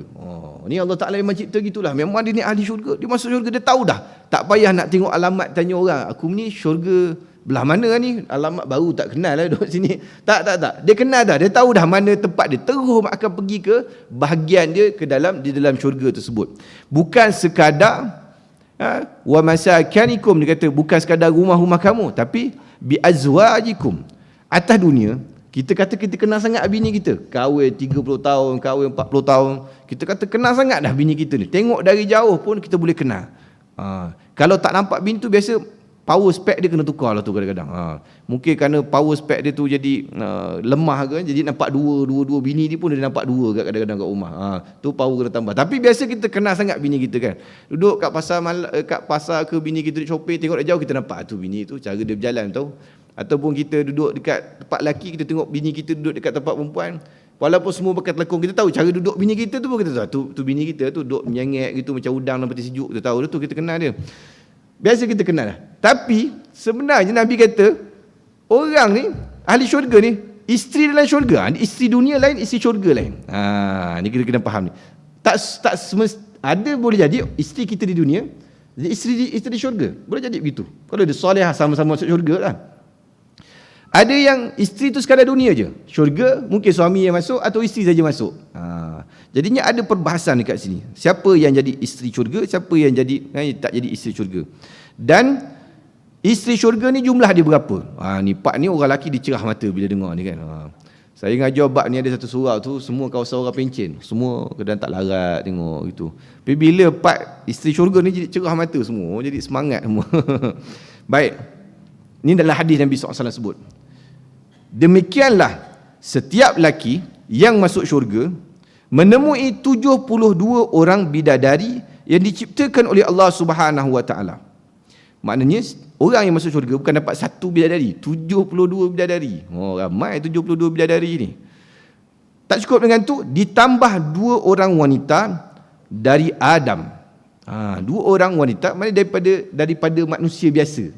Ni Allah Ta'ala memang cipta gitulah. Memang dia ni ahli syurga, dia masuk syurga, dia tahu dah. Tak payah nak tengok alamat, tanya orang, aku ni syurga belah mana ni, alamat baru tak kenal lah duduk sini. Tak. Dia kenal dah, dia tahu dah mana tempat dia. Terus akan pergi ke bahagian dia di dalam syurga tersebut. Bukan sekadar Wa masakanikum, dia kata bukan sekadar rumah-rumah kamu, tapi bi azwajikum. Atas dunia, kita kata kita kenal sangat bini kita. Kahwin 30 tahun, kahwin 40 tahun. Kita kata kenal sangat dah bini kita ni. Tengok dari jauh pun kita boleh kenal. Kalau tak nampak bini tu, biasa power spec dia kena tukar lah tu kadang-kadang. Mungkin kerana power spec dia tu jadi lemah ke, jadi nampak dua bini dia pun dia nampak dua kadang-kadang kat rumah. Tu power kena tambah. Tapi biasa kita kenal sangat bini kita kan. Duduk kat pasar ke, bini kita duduk shopping, tengok dari jauh kita nampak tu bini tu, cara dia berjalan tahu. Ataupun kita duduk dekat tempat lelaki, kita tengok bini kita duduk dekat tempat perempuan. Walaupun semua pakai telekung, kita tahu cara duduk bini kita tu pun kita tahu. Tu bini kita tu duduk menyengek gitu macam udang dalam peti sejuk, kita tahu tu, kita kenal dia. Biasa kita kenal lah. Tapi sebenarnya Nabi kata orang ni, ahli syurga ni, isteri dalam syurga. Isteri dunia lain, isteri syurga lain. Ni kita kena faham ni. Tak ada boleh jadi isteri kita di dunia, jadi isteri di syurga. Boleh jadi begitu. Kalau dia soleh sama-sama masuk syurga lah. Ada yang isteri tu sekadar dunia je. Syurga mungkin suami yang masuk atau isteri saja masuk. Jadinya ada perbahasan dekat sini. Siapa yang jadi isteri syurga, siapa yang tak jadi isteri syurga. Dan isteri syurga ni jumlah dia berapa? Ni part ni orang lelaki dia cerah mata bila dengar ni kan. Saya ngajar bab ni ada satu surau tu, semua kawasan orang pencen. Semua kadang tak larat tengok gitu. Tapi bila part isteri syurga ni jadi cerah mata semua, jadi semangat semua. Baik. Ini adalah hadis Nabi SAW sebut. Demikianlah setiap lelaki yang masuk syurga menemui 72 orang bidadari yang diciptakan oleh Allah Subhanahu Wa Taala. Maknanya orang yang masuk syurga bukan dapat satu bidadari, 72 bidadari. Ramai 72 bidadari ni. Tak cukup dengan tu, ditambah 2 orang wanita dari Adam. 2 orang wanita, maknanya daripada manusia biasa.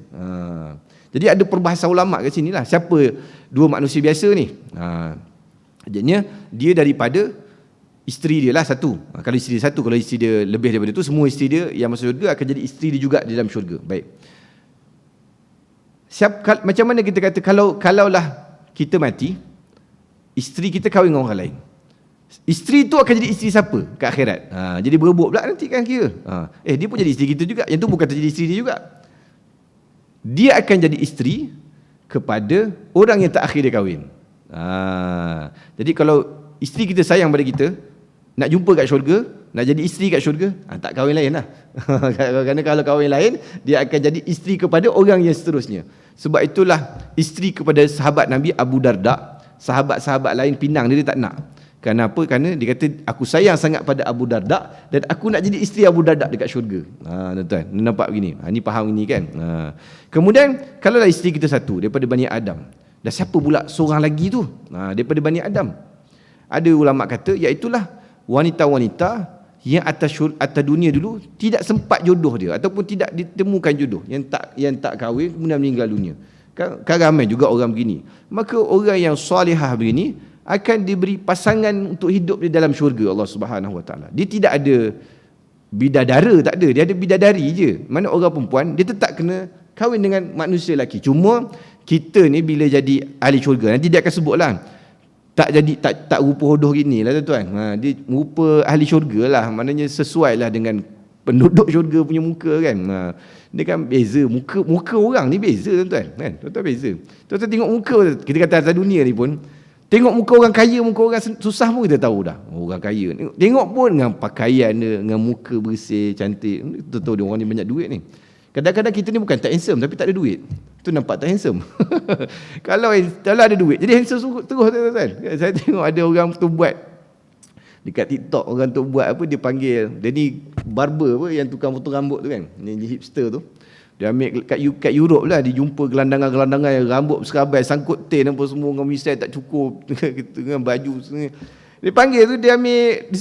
Jadi ada perbahasan ulama kat sini lah. Siapa 2 manusia biasa ni? Jadinya dia daripada isteri dia lah satu. Kalau isteri dia satu, kalau isteri dia lebih daripada tu, semua isteri dia yang masuk syurga akan jadi isteri dia juga di dalam syurga. Baik. Macam mana kita kata kalaulah kita mati, isteri kita kahwin dengan orang lain. Isteri tu akan jadi isteri siapa kat akhirat? Jadi berebut pula nanti kan kira. Dia pun jadi isteri kita juga. Yang tu bukan jadi isteri dia juga. Dia akan jadi isteri kepada orang yang tak akhir dia kahwin. Jadi kalau isteri kita sayang pada kita, nak jumpa kat syurga, nak jadi isteri kat syurga, tak kahwin lain lah. Kerana kalau kahwin lain, dia akan jadi isteri kepada orang yang seterusnya. Sebab itulah isteri kepada sahabat Nabi Abu Darda, sahabat-sahabat lain pinang dia tak nak. Kenapa? Kerana dia kata aku sayang sangat pada Abu Darda dan aku nak jadi isteri Abu Darda dekat syurga. Tuan-tuan, nampak begini. Ni faham ini kan? Kemudian kalaulah isteri kita satu daripada Bani Adam, dan siapa pula seorang lagi tu? Daripada Bani Adam. Ada ulama kata iaitulah wanita-wanita yang atas dunia dulu tidak sempat jodoh dia ataupun tidak ditemukan jodoh, yang tak kahwin kemudian meninggal dunia. Kan ramai juga orang begini. Maka orang yang solehah begini akan diberi pasangan untuk hidup di dalam syurga Allah Subhanahu Wa Taala. Dia tidak ada bidadara, tak ada. Dia ada bidadari je. Mana orang perempuan dia tetap kena kahwin dengan manusia lelaki. Cuma kita ni bila jadi ahli syurga, nanti dia akan sebutlah, tak jadi tak rupa hodoh gini lah tuan-tuan. Dia rupa ahli syurga lah, maknanya sesuai lah dengan penduduk syurga punya muka kan. Dia kan beza, muka orang ni beza tuan-tuan kan. Tuan-tuan beza. Tuan-tuan tengok muka, kita kata atas dunia ni pun, tengok muka orang kaya, muka orang susah pun kita tahu dah. Orang kaya. Tengok pun dengan pakaian dia, dengan muka bersih, cantik. Kita tahu dia orang ni banyak duit ni. Kadang-kadang kita ni bukan tak handsome tapi tak ada duit. Tu nampak tak handsome. Kalau ada duit, jadi handsome terus tuan-tuan. Saya tengok ada orang tu buat dekat TikTok, orang tu buat apa, dia panggil, dia ni barber apa yang tukang potong rambut tu kan. Ni hipster tu. Dia ambil kat Europe lah, dia jumpa gelandangan-gelandangan yang rambut serabai, sangkut tin apa semua, dengan misai tak cukup, dengan baju semua. Dia panggil tu, dia ambil,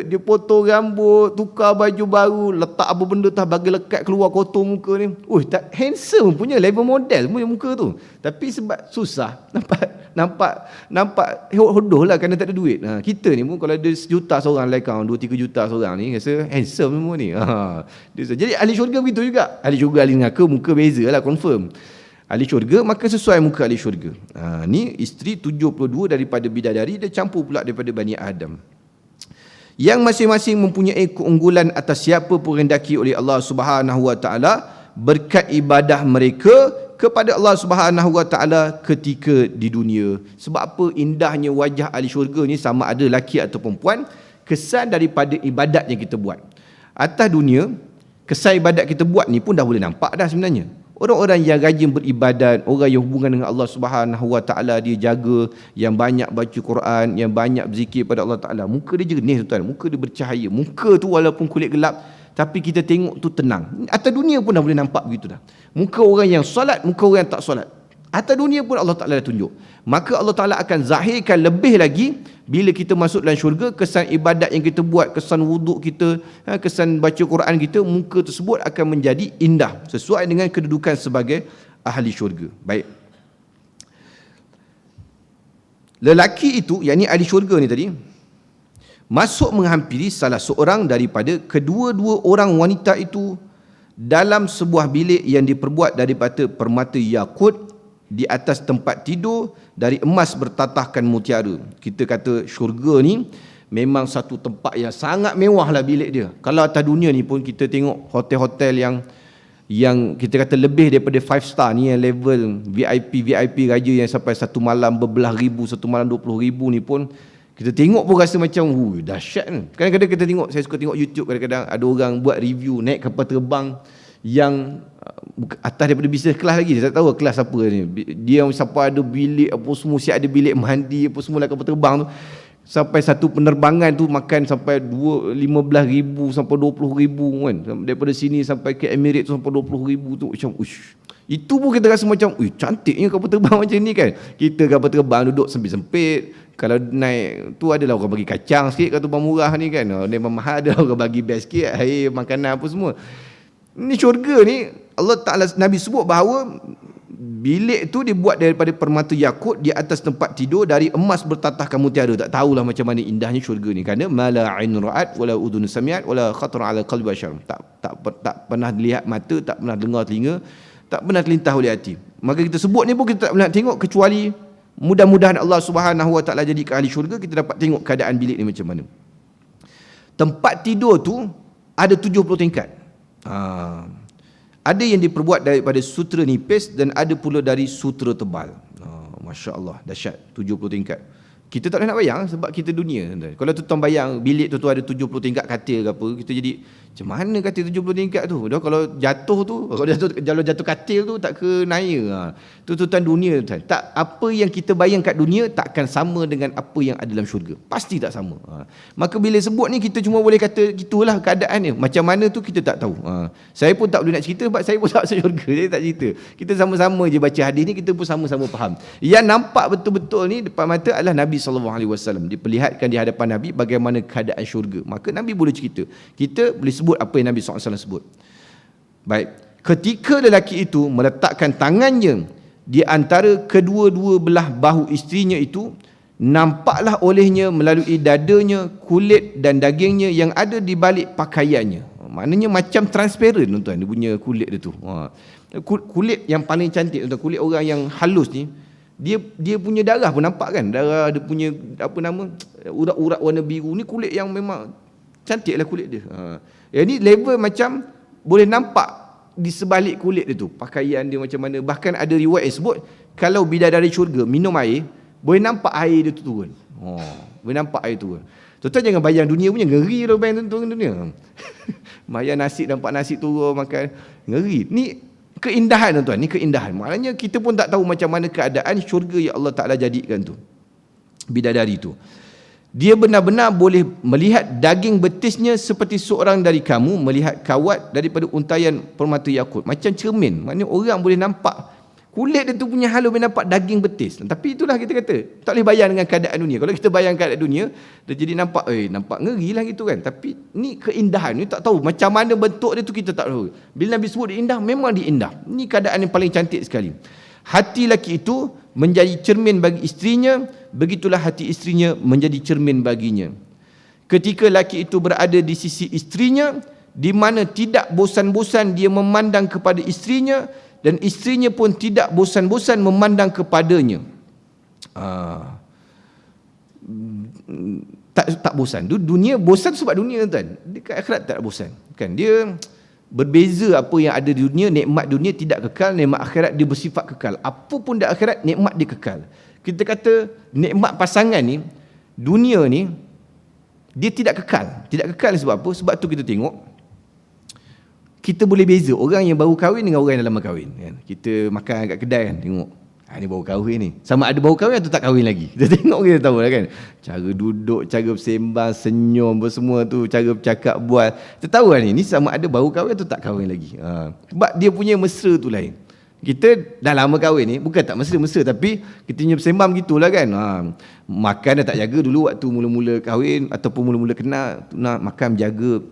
dia potong rambut, tukar baju baru, letak apa benda tu, bagi lekat keluar kotor muka ni. Tak handsome punya, level model punya muka tu. Tapi sebab susah, nampak hodoh lah kerana tak ada duit. Kita ni pun kalau ada 1 juta seorang like account, 2-3 juta seorang ni, rasa handsome semua ni. Jadi ahli syurga begitu juga. Ahli syurga, ahli neraka, muka beza lah, confirm. Ahli syurga maka sesuai muka ahli syurga. Ni isteri 72 daripada bidadari, dia campur pula daripada Bani Adam. yang masing-masing mempunyai keunggulan atas siapa pun hendaki oleh Allah Subhanahu wa taala berkat ibadah mereka kepada Allah Subhanahu wa taala ketika di dunia. Sebab apa indahnya wajah ahli syurga ni, sama ada lelaki atau perempuan, kesan daripada ibadat yang kita buat. Atas dunia, kesan ibadat kita buat ni pun dah boleh nampak dah sebenarnya. Orang-orang yang rajin beribadat, orang yang hubungan dengan Allah Subhanahu wa taala dia jaga, yang banyak baca Quran, yang banyak berzikir pada Allah Taala, muka dia jernih tuan, muka dia bercahaya. Muka tu walaupun kulit gelap tapi kita tengok tu tenang. Atas dunia pun dah boleh nampak begitu dah. Muka orang yang solat, muka orang yang tak solat. Atas dunia pun Allah Ta'ala dah tunjuk. Maka Allah Ta'ala akan zahirkan lebih lagi bila kita masuk dalam syurga, kesan ibadat yang kita buat, kesan wuduk kita, kesan baca Quran kita, muka tersebut akan menjadi indah sesuai dengan kedudukan sebagai ahli syurga. Baik. Lelaki itu, yakni ahli syurga ni tadi, masuk menghampiri salah seorang daripada kedua-dua orang wanita itu dalam sebuah bilik yang diperbuat daripada permata yakut, di atas tempat tidur dari emas bertatahkan mutiara. Kita kata syurga ni memang satu tempat yang sangat mewah lah bilik dia. Kalau atas dunia ni pun kita tengok hotel-hotel yang kita kata lebih daripada 5 star ni, yang level VIP raja yang sampai satu malam berbelah ribu, satu malam 20,000 ni pun kita tengok pun rasa macam dahsyat ni. Kadang-kadang kita tengok, saya suka tengok YouTube, kadang-kadang ada orang buat review naik kapal terbang yang atas daripada business class lagi. Saya tak tahu kelas apa ni. Dia sampai ada bilik apa semua, siap ada bilik mandi apa semua lah kapal terbang tu. Sampai satu penerbangan tu makan sampai 15,000 sampai 20,000 kan. Daripada sini sampai ke Emirates tu sampai 20,000 tu macam itu pun kita rasa macam cantiknya kapal terbang macam ni kan. Kita kapal terbang duduk sempit-sempit. Kalau naik tu adalah orang bagi kacang sikit, kapal terbang murah ni kan. Memang mahal, ada orang bagi best sikit, air, makanan apa semua. Ni syurga ni Allah Ta'ala, Nabi sebut bahawa bilik tu dibuat daripada permata yakut di atas tempat tidur dari emas bertatahkan mutiara. Tak tahulah macam mana indahnya syurga ni, kerana mala ain ra'at wala udhun sami'at wala khatara ala qalbi bashar. Tak pernah dilihat mata, tak pernah dengar telinga, tak pernah terlintas oleh hati. Maka kita sebut ni pun kita tak pernah tengok, kecuali mudah-mudahan Allah Subhanahu wa taala jadikan ahli syurga, kita dapat tengok keadaan bilik ni macam mana. Tempat tidur tu ada 70 tingkat. Ada yang diperbuat daripada sutera nipis dan ada pula dari sutera tebal. Masya Allah, dahsyat, 70 tingkat. Kita tak boleh nak bayang sebab kita dunia. Kalau tuan bayang bilik tu ada 70 tingkat katil ke apa, kita jadi macam mana katil 70 tingkat tu? Dah kalau jatuh katil tu tak ke naya. Tu tuan dunia tuan. Tak, apa yang kita bayang kat dunia takkan sama dengan apa yang ada dalam syurga. Pasti tak sama. Maka bila sebut ni kita cuma boleh kata gitulah keadaan dia. Macam mana tu kita tak tahu. Saya pun tak boleh nak cerita sebab saya pun tak masuk syurga. Saya tak cerita. Kita sama-sama je baca hadis ni, kita pun sama-sama faham. Yang nampak betul-betul ni depan mata adalah Nabi SAW. Diperlihatkan di hadapan Nabi bagaimana keadaan syurga. Maka Nabi boleh cerita. Kita boleh sebut apa yang Nabi SAW sebut. Baik. Ketika lelaki itu meletakkan tangannya di antara kedua-dua belah bahu isterinya itu, nampaklah olehnya melalui dadanya kulit dan dagingnya yang ada di balik pakaiannya. Maknanya macam transparent tuan-tuan, dia punya kulit dia tu. Kulit yang paling cantik tuan, kulit orang yang halus ni, dia punya darah pun nampak kan, darah dia punya apa nama, urat-urat warna biru ni, kulit yang memang cantiklah kulit dia. Yang ni level macam boleh nampak di sebalik kulit dia tu, pakaian dia macam mana. Bahkan ada riwayat yang sebut kalau bidadari syurga minum air, boleh nampak air dia tu turun. Boleh nampak air turun. Tuan-tuan jangan bayang dunia punya, ngeri dah bayang turun dunia. Bayang nasi, nampak nasi turun makan, ngeri. Ni keindahan tuan-tuan, ni keindahan. Maknanya kita pun tak tahu macam mana keadaan syurga yang Allah Ta'ala jadikan tu, bidadari tu. Dia benar-benar boleh melihat daging betisnya seperti seorang dari kamu melihat kawat daripada untaian permata yakut. Macam cermin. Maknanya orang boleh nampak kulit dia tu punya halu, boleh nampak daging betis. Tapi itulah kita kata, tak boleh bayang dengan keadaan dunia. Kalau kita bayang keadaan dunia, dia jadi nampak nampak ngeri lah gitu kan. Tapi ni keindahan, ni tak tahu macam mana bentuk dia tu, kita tak tahu. Bila Nabi sebut dia indah, memang dia indah. Ni keadaan yang paling cantik sekali. Hati lelaki itu menjadi cermin bagi isterinya, begitulah hati isterinya menjadi cermin baginya. Ketika lelaki itu berada di sisi isterinya, di mana tidak bosan-bosan dia memandang kepada isterinya, dan isterinya pun tidak bosan-bosan memandang kepadanya. tak bosan. Dunia bosan sebab dunia tuan. Dekat akhirat tak bosan. Kan dia berbeza apa yang ada di dunia, nikmat dunia tidak kekal, nikmat akhirat dia bersifat kekal. Apa pun di akhirat nikmat dia kekal. Kita kata nikmat pasangan ni, dunia ni dia tidak kekal. Tidak kekal sebab apa? Sebab tu kita tengok kita boleh beza orang yang baru kahwin dengan orang yang dah lama kahwin kan. Kita makan kat kedai kan, tengok ni baru kahwin ni. Sama ada baru kahwin atau tak kahwin lagi. Kita tengok kita tahu lah kan. Cara duduk, cara bersembang, senyum, semua tu, cara bercakap buat. Kita tahu lah ni sama ada baru kahwin atau tak kahwin lagi. Sebab dia punya mesra tu lain. Kita dah lama kahwin ni, bukan tak mesra-mesra, tapi kita punya bersembang begitulah kan. Makan dah tak jaga dulu waktu mula-mula kahwin ataupun mula-mula kenal, nak makan jaga,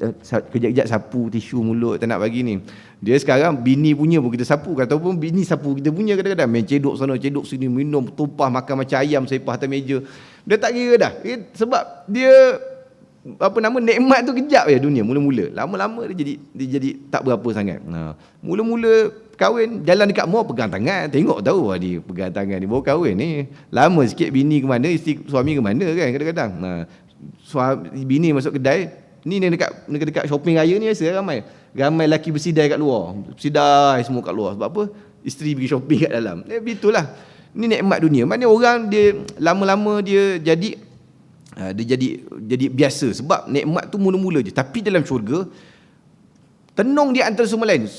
kejap-kejap sapu tisu mulut, tak nak bagi ni. Dia sekarang bini punya pun kita sapu, ataupun bini sapu kita punya kadang-kadang. Main cedok sana, cedok sini, minum, tumpah, makan macam ayam sepah atas meja. Dia tak kira dah. Sebab dia nikmat tu kejap je dunia mula-mula. Lama-lama dia jadi tak berapa sangat. Mula-mula kahwin jalan dekat mall pegang tangan, tengok tahu dia pegang tangan ni baru kahwin ni. Lama sikit bini ke mana, suami ke mana kan kadang-kadang. Suami bini masuk kedai, ni dekat shopping raya ni biasa ramai lelaki bersidai kat luar. Bersidai semua kat luar. Sebab apa? Isteri pergi shopping kat dalam. Begitulah. Ni nikmat dunia. Maknanya orang dia lama-lama dia jadi biasa sebab nikmat tu mula-mula je. Tapi dalam syurga tenung dia antara semua lain.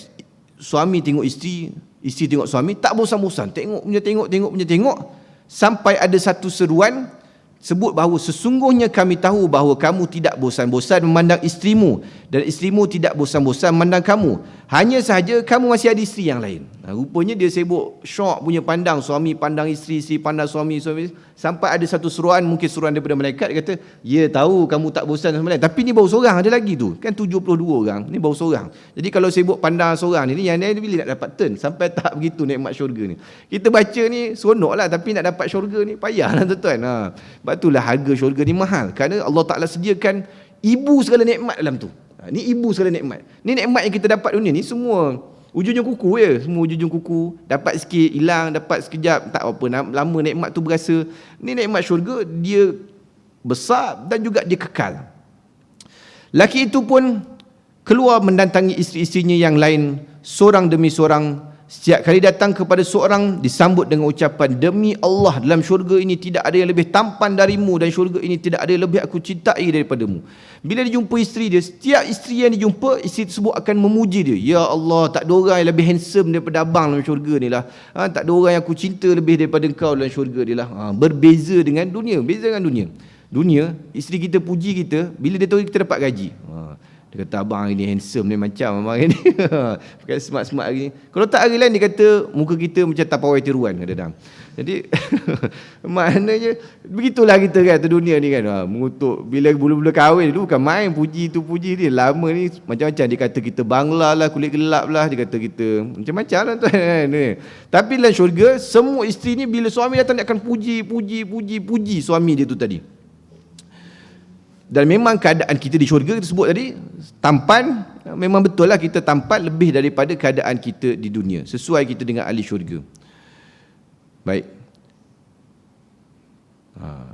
Suami tengok isteri, isteri tengok suami, tak bosan-bosan. Tengok sampai ada satu seruan sebut bahawa sesungguhnya kami tahu bahawa kamu tidak bosan-bosan memandang isterimu dan isterimu tidak bosan-bosan memandang kamu. Hanya sahaja kamu masih ada isteri yang lain. Rupanya dia sibuk syok punya pandang, suami pandang isteri, isteri pandang suami, sampai ada satu seruan, mungkin seruan daripada malaikat, dia kata, ya tahu kamu tak bosan sama lain, tapi ni baru seorang, ada lagi tu. Kan 72 orang, ni baru seorang. Jadi kalau sibuk pandang seorang ni, yang lain bila nak dapat turn, sampai tak begitu nikmat syurga ni. Kita baca ni seronok lah, tapi nak dapat syurga ni payahlah tuan-tuan. Sebab itulah harga syurga ni mahal, kerana Allah Ta'ala sediakan ibu segala nikmat dalam tu. Ni ibu segala nikmat. Ni nikmat yang kita dapat dunia ni semua ujung-ujung kuku je. Semua ujung-ujung kuku. Dapat sikit, hilang, dapat sekejap, tak apa, lama nikmat tu berasa. Ni nikmat syurga, dia besar dan juga dia kekal. Laki itu pun keluar mendatangi isteri-isterinya yang lain, seorang demi seorang. Setiap kali datang kepada seorang, disambut dengan ucapan, demi Allah, dalam syurga ini tidak ada yang lebih tampan darimu, dan syurga ini tidak ada yang lebih aku cintai daripadamu. Bila dia jumpa isteri dia, setiap isteri yang dia jumpa, isteri tersebut akan memuji dia. Ya Allah, tak ada orang yang lebih handsome daripada abang dalam syurga ni lah. Tak ada orang yang aku cinta lebih daripada engkau dalam syurga ni lah. Berbeza dengan dunia. Beza dengan dunia. Dunia, isteri kita puji kita, bila dia tahu kita dapat gaji. Dia kata, abang hari ni handsome ni macam abang hari ni. Pakai smart-smart hari ni. Kalau tak hari lain dia kata, muka kita macam tapawai tiruan kadang-kadang. Jadi, maknanya, begitulah kita kan, tu dunia ni kan. Mengutuk, bila bula-bula kahwin tu bukan main, puji tu puji dia. Lama ni macam-macam, dia kata kita bangla lah, kulit gelap lah, dia kata kita macam-macam lah tuan. Tapi dalam syurga, semua isteri ni bila suami datang dia akan puji suami dia tu tadi. Dan memang keadaan kita di syurga, kita sebut tadi, tampan, memang betul lah kita tampan lebih daripada keadaan kita di dunia. Sesuai kita dengan ahli syurga. Baik.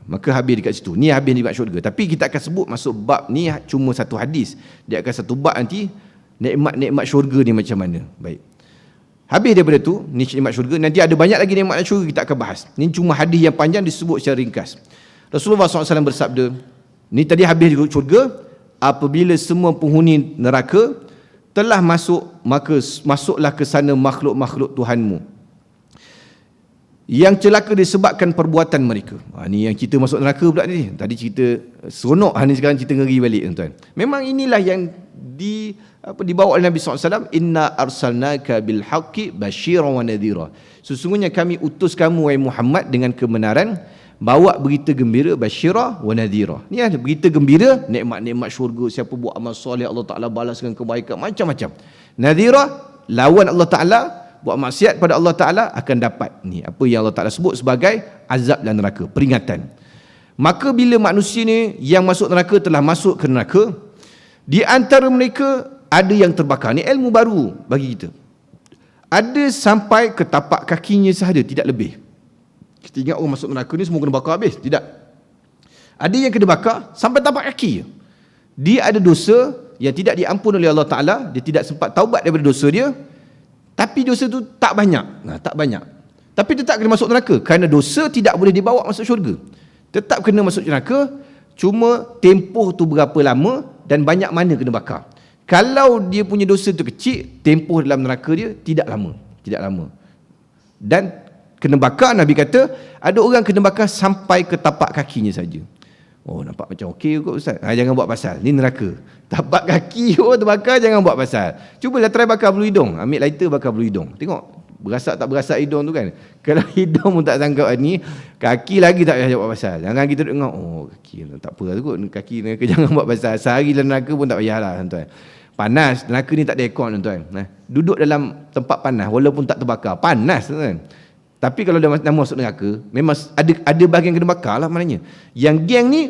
Maka habis dekat situ. Ni habis nikmat syurga. Tapi kita akan sebut masuk bab ni cuma satu hadis. Dia akan satu bab nanti, nikmat-nikmat syurga ni macam mana. Baik. Habis daripada tu, ni nikmat syurga. Nanti ada banyak lagi nikmat syurga kita akan bahas. Ni cuma hadis yang panjang disebut secara ringkas. Rasulullah SAW bersabda, ni tadi habis di syurga, apabila semua penghuni neraka telah masuk, maka masuklah ke sana makhluk-makhluk Tuhanmu yang celaka disebabkan perbuatan mereka. Ni yang cerita masuk neraka pula ni. Tadi cerita seronok, ni sekarang cerita ngeri balik tuan. Memang inilah yang dibawa oleh Nabi SAW. Inna arsalnaka bil haqqi basyiran wa nadhira. Sesungguhnya kami utus kamu wahai Muhammad dengan kebenaran, bawa berita gembira, basyirah wa nadhira. Ni ada berita gembira, nikmat-nikmat syurga, siapa buat amal soleh Allah Taala balas dengan kebaikan macam-macam. Nadhira, lawan Allah Taala, buat maksiat pada Allah Taala akan dapat ni apa yang Allah Taala sebut sebagai azab dan neraka, peringatan. Maka bila manusia ni yang masuk neraka telah masuk ke neraka, di antara mereka ada yang terbakar. Ni ilmu baru bagi kita. Ada sampai ke tapak kakinya sahaja, tidak lebih. Kita ingat orang masuk neraka ni semua kena bakar habis. Tidak. Ada yang kena bakar sampai tapak kaki je. Dia ada dosa yang tidak diampun oleh Allah Ta'ala, dia tidak sempat taubat daripada dosa dia, tapi dosa tu tak banyak. Tak banyak. Tapi tetap kena masuk neraka, kerana dosa tidak boleh dibawa masuk syurga. Tetap kena masuk neraka, cuma tempoh tu berapa lama dan banyak mana kena bakar. Kalau dia punya dosa tu kecil, tempoh dalam neraka dia tidak lama. Tidak lama. Dan kena bakar, Nabi kata, ada orang kena bakar sampai ke tapak kakinya saja. Oh, nampak macam okey kot Ustaz. Jangan buat pasal. Ni neraka. Tapak kaki terbakar, jangan buat pasal. Cubalah try bakar bulu hidung. Ambil lighter bakar bulu hidung. Tengok, berasak tak berasak hidung tu kan. Kalau hidung pun tak sangkap ni, kaki lagi tak payah buat pasal. Jangan kita dengar, oh kaki tak apa tu kot. Kaki neraka jangan buat pasal. Sehari dalam neraka pun tak payahlah tuan-tuan. Panas, neraka ni tak ada aircon tuan-tuan. Duduk dalam tempat panas, walaupun tak terbakar, panas tuan-tuan. Tapi kalau dah masuk neraka, memang ada bahagian kena bakar lah maknanya. Yang geng ni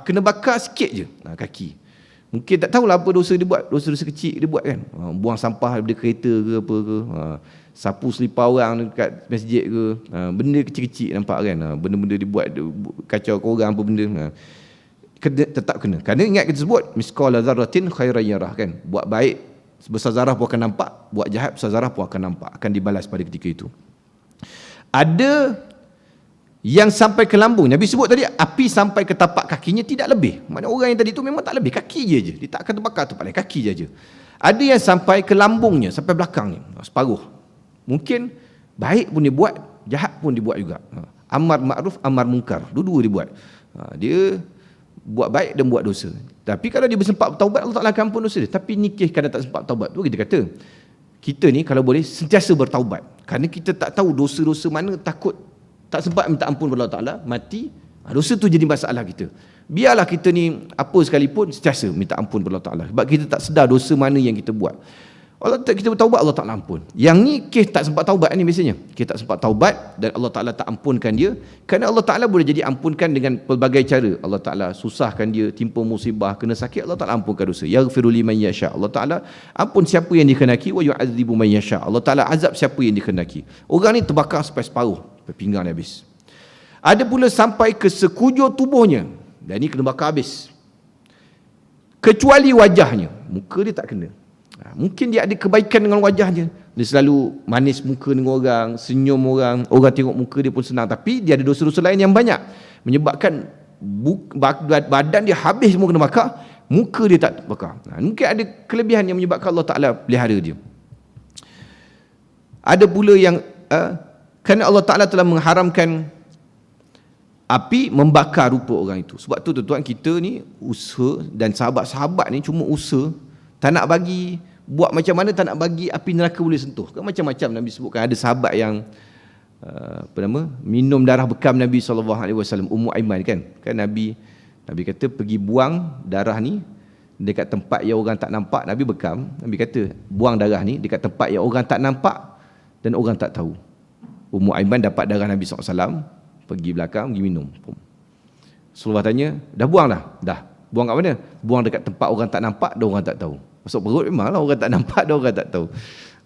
kena bakar sikit je kaki. Mungkin tak tahulah apa dosa dia buat, dosa-dosa kecil dia buat kan. Buang sampah daripada kereta ke apa ke, sapu selipar orang dekat masjid ke, benda kecil-kecil nampak kan. Benda-benda dia buat, kacau ke orang apa benda. Tetap kena. Kerana ingat kita sebut misqala dzarratin khairan yarah kan. Buat baik sebesar zarah pun akan nampak, buat jahat besar zarah pun akan nampak, akan dibalas pada ketika itu. Ada yang sampai ke lambung. Nabi sebut tadi api sampai ke tapak kakinya tidak lebih. Maknanya orang yang tadi tu memang tak lebih, kaki je. Dia tak akan terbakar tu paling kaki je. Ada yang sampai ke lambungnya, sampai belakangnya, separuh. Mungkin baik pun dia buat, jahat pun dia buat juga. Amar ma'ruf, amar munkar, dua-dua dia buat. Dia buat baik dan buat dosa. Tapi kalau dia bersempat bertaubat, Allah Ta'ala akan ampun dosa dia. Tapi nikih kerana tak sempat bertaubat tu, kita kata kita ni kalau boleh sentiasa bertaubat. Kerana kita tak tahu dosa-dosa mana, takut tak sempat minta ampun kepada Allah Ta'ala, mati, dosa tu jadi masalah kita. Biarlah kita ni apa sekalipun sentiasa minta ampun kepada Allah Ta'ala. Sebab kita tak sedar dosa mana yang kita buat. Allah kita bertaubat, Allah Ta'ala ampun. Yang ni kes tak sempat taubat ni biasanya. Kes tak sempat taubat dan Allah Ta'ala tak ampunkan dia. Kerana Allah Ta'ala boleh jadi ampunkan dengan pelbagai cara. Allah Ta'ala susahkan dia, timpa musibah, kena sakit, Allah Ta'ala ampunkan dosa. Yaghfiru liman yasha. Allah Ta'ala ampun siapa yang dikehendaki, wa yu'adzibu man yasha. Allah Ta'ala azab siapa yang dikehendaki. Orang ni terbakar sampai separuh, sampai pinggang dia habis. Ada pula sampai ke sekujur tubuhnya. Dan ni kena bakar habis. Kecuali wajahnya. Muka dia tak kena. Mungkin dia ada kebaikan dengan wajahnya. Dia selalu manis muka dengan orang, senyum orang, orang tengok muka dia pun senang. Tapi dia ada dosa-dosa lain yang banyak, menyebabkan badan dia habis semua kena bakar, muka dia tak bakar. Mungkin ada kelebihan yang menyebabkan Allah Ta'ala pelihara dia. Ada pula yang kerana Allah Ta'ala telah mengharamkan api membakar rupa orang itu. Sebab tu tuan-tuan, kita ni usaha, dan sahabat-sahabat ni cuma usaha, tak nak bagi, buat macam mana tak nak bagi api neraka boleh sentuh. Kan macam-macam Nabi sebutkan. Ada sahabat yang minum darah bekam Nabi SAW, Ummu Aiman kan. Kan Nabi kata pergi buang darah ni dekat tempat yang orang tak nampak. Nabi bekam, Nabi kata buang darah ni dekat tempat yang orang tak nampak dan orang tak tahu. Ummu Aiman dapat darah Nabi SAW, pergi belakang, pergi minum. Rasulullah tanya, dah buang dah? Dah. Buang kat mana? Buang dekat tempat orang tak nampak dan orang tak tahu. Masuk perut memanglah orang tak nampak dan orang tak tahu.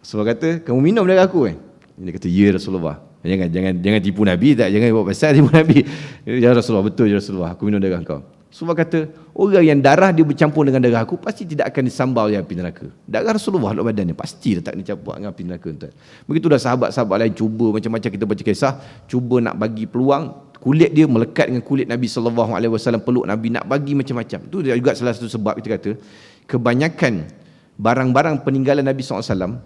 Rasulullah kata, kamu minum darah aku kan? Dia kata, ya Rasulullah. Jangan tipu Nabi, jangan buat pasal tipu Nabi. Ya Rasulullah, betul ya Rasulullah, aku minum darah kau. Rasulullah kata, orang yang darah dia bercampur dengan darah aku pasti tidak akan disambal oleh api neraka. Darah Rasulullah dalam badannya pasti tak dicampur dengan api neraka. Begitulah sahabat-sahabat lain cuba macam-macam, kita baca kisah, cuba nak bagi peluang kulit dia melekat dengan kulit Nabi SAW, peluk Nabi, nak bagi macam-macam. Itu juga salah satu sebab kita kata kebanyakan barang-barang peninggalan Nabi SAW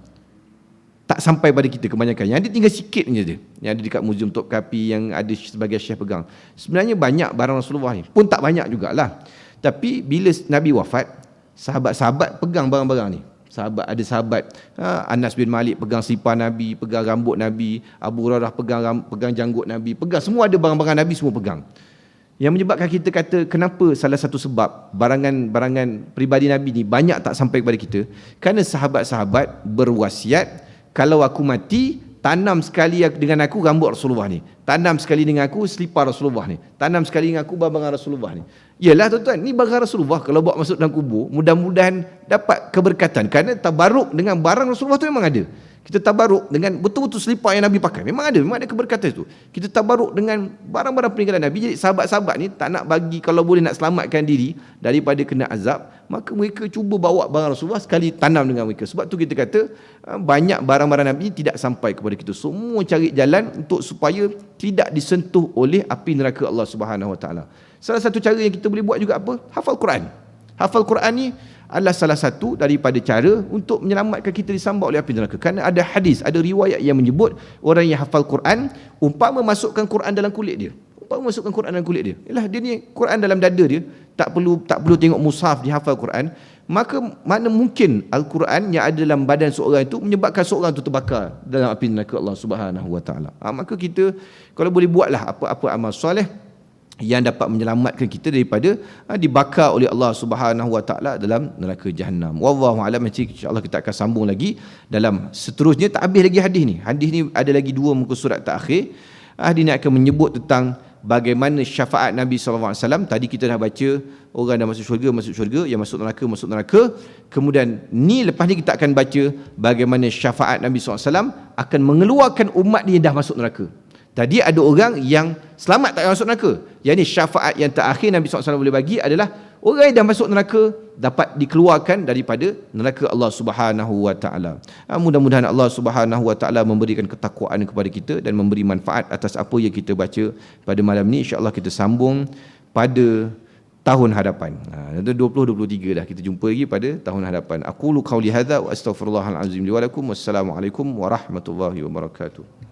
tak sampai pada kita kebanyakan. Yang ada tinggal sikit je dia. Yang ada dekat Muzium Topkapi, yang ada sebagai Syekh pegang. Sebenarnya banyak barang Rasulullah ni. Pun tak banyak jugalah. Tapi bila Nabi wafat, sahabat-sahabat pegang barang-barang ni. Ada sahabat Anas bin Malik pegang selipar Nabi, pegang rambut Nabi, Abu Hurairah pegang janggut Nabi, pegang semua, ada barang-barang Nabi semua pegang. Yang menyebabkan kita kata kenapa salah satu sebab barangan peribadi Nabi ni banyak tak sampai kepada kita, kerana sahabat-sahabat berwasiat, kalau aku mati, tanam sekali dengan aku rambut Rasulullah ni, tanam sekali dengan aku selipar Rasulullah ni, tanam sekali dengan aku barang Rasulullah ni. Yalah tuan-tuan, ni barang Rasulullah, kalau bawa masuk dalam kubur, mudah-mudahan dapat keberkatan, kerana tabaruk dengan barang Rasulullah tu memang ada. Kita tabaruk dengan betul-betul selipar yang Nabi pakai. Memang ada keberkatan itu. Kita tabaruk dengan barang-barang peninggalan Nabi. Jadi sahabat-sahabat ni tak nak bagi, kalau boleh nak selamatkan diri daripada kena azab, maka mereka cuba bawa barang Rasulullah sekali tanam dengan mereka. Sebab tu kita kata banyak barang-barang Nabi tidak sampai kepada kita. Semua cari jalan untuk supaya tidak disentuh oleh api neraka Allah Subhanahu Wa Taala. Salah satu cara yang kita boleh buat juga apa? Hafal Quran. Hafal Quran ni adalah salah satu daripada cara untuk menyelamatkan kita disambar oleh api neraka. Kerana ada hadis, ada riwayat yang menyebut orang yang hafal Quran umpama masukkan Quran dalam kulit dia. Umpama masukkan Quran dalam kulit dia. Yalah, dia ni Quran dalam dada dia, tak perlu tengok mushaf, dia hafal Quran. Maka mana mungkin Al-Quran yang ada dalam badan seorang itu menyebabkan seorang itu terbakar dalam api neraka Allah Subhanahu Wa Taala. Maka kita kalau boleh buatlah apa-apa amal soleh yang dapat menyelamatkan kita daripada dibakar oleh Allah Subhanahu Wa Taala dalam neraka Jahannam. Wallahu a'lam. Insya-Allah kita akan sambung lagi dalam seterusnya. Tak habis lagi hadis ni. Hadis ni ada lagi 2 muka surat terakhir. Hadis ni akan menyebut tentang bagaimana syafaat Nabi SAW. Tadi kita dah baca orang dah masuk syurga, yang masuk neraka. Kemudian ni lepas ni kita akan baca bagaimana syafaat Nabi SAW akan mengeluarkan umat dia yang dah masuk neraka. Tadi ada orang yang selamat tak masuk neraka. Yang ni syafaat yang terakhir Nabi SAW boleh bagi adalah orang yang dah masuk neraka dapat dikeluarkan daripada neraka Allah Subhanahu Wa Taala. Mudah-mudahan Allah Subhanahu Wa Taala memberikan ketakwaan kepada kita dan memberi manfaat atas apa yang kita baca pada malam ni. InsyaAllah kita sambung pada tahun hadapan. 2023 dah kita jumpa lagi pada tahun hadapan. Aqulu qauli hadza wa astaghfirullahal azim li wa lakum. Wassalamualaikum warahmatullahi wabarakatuh.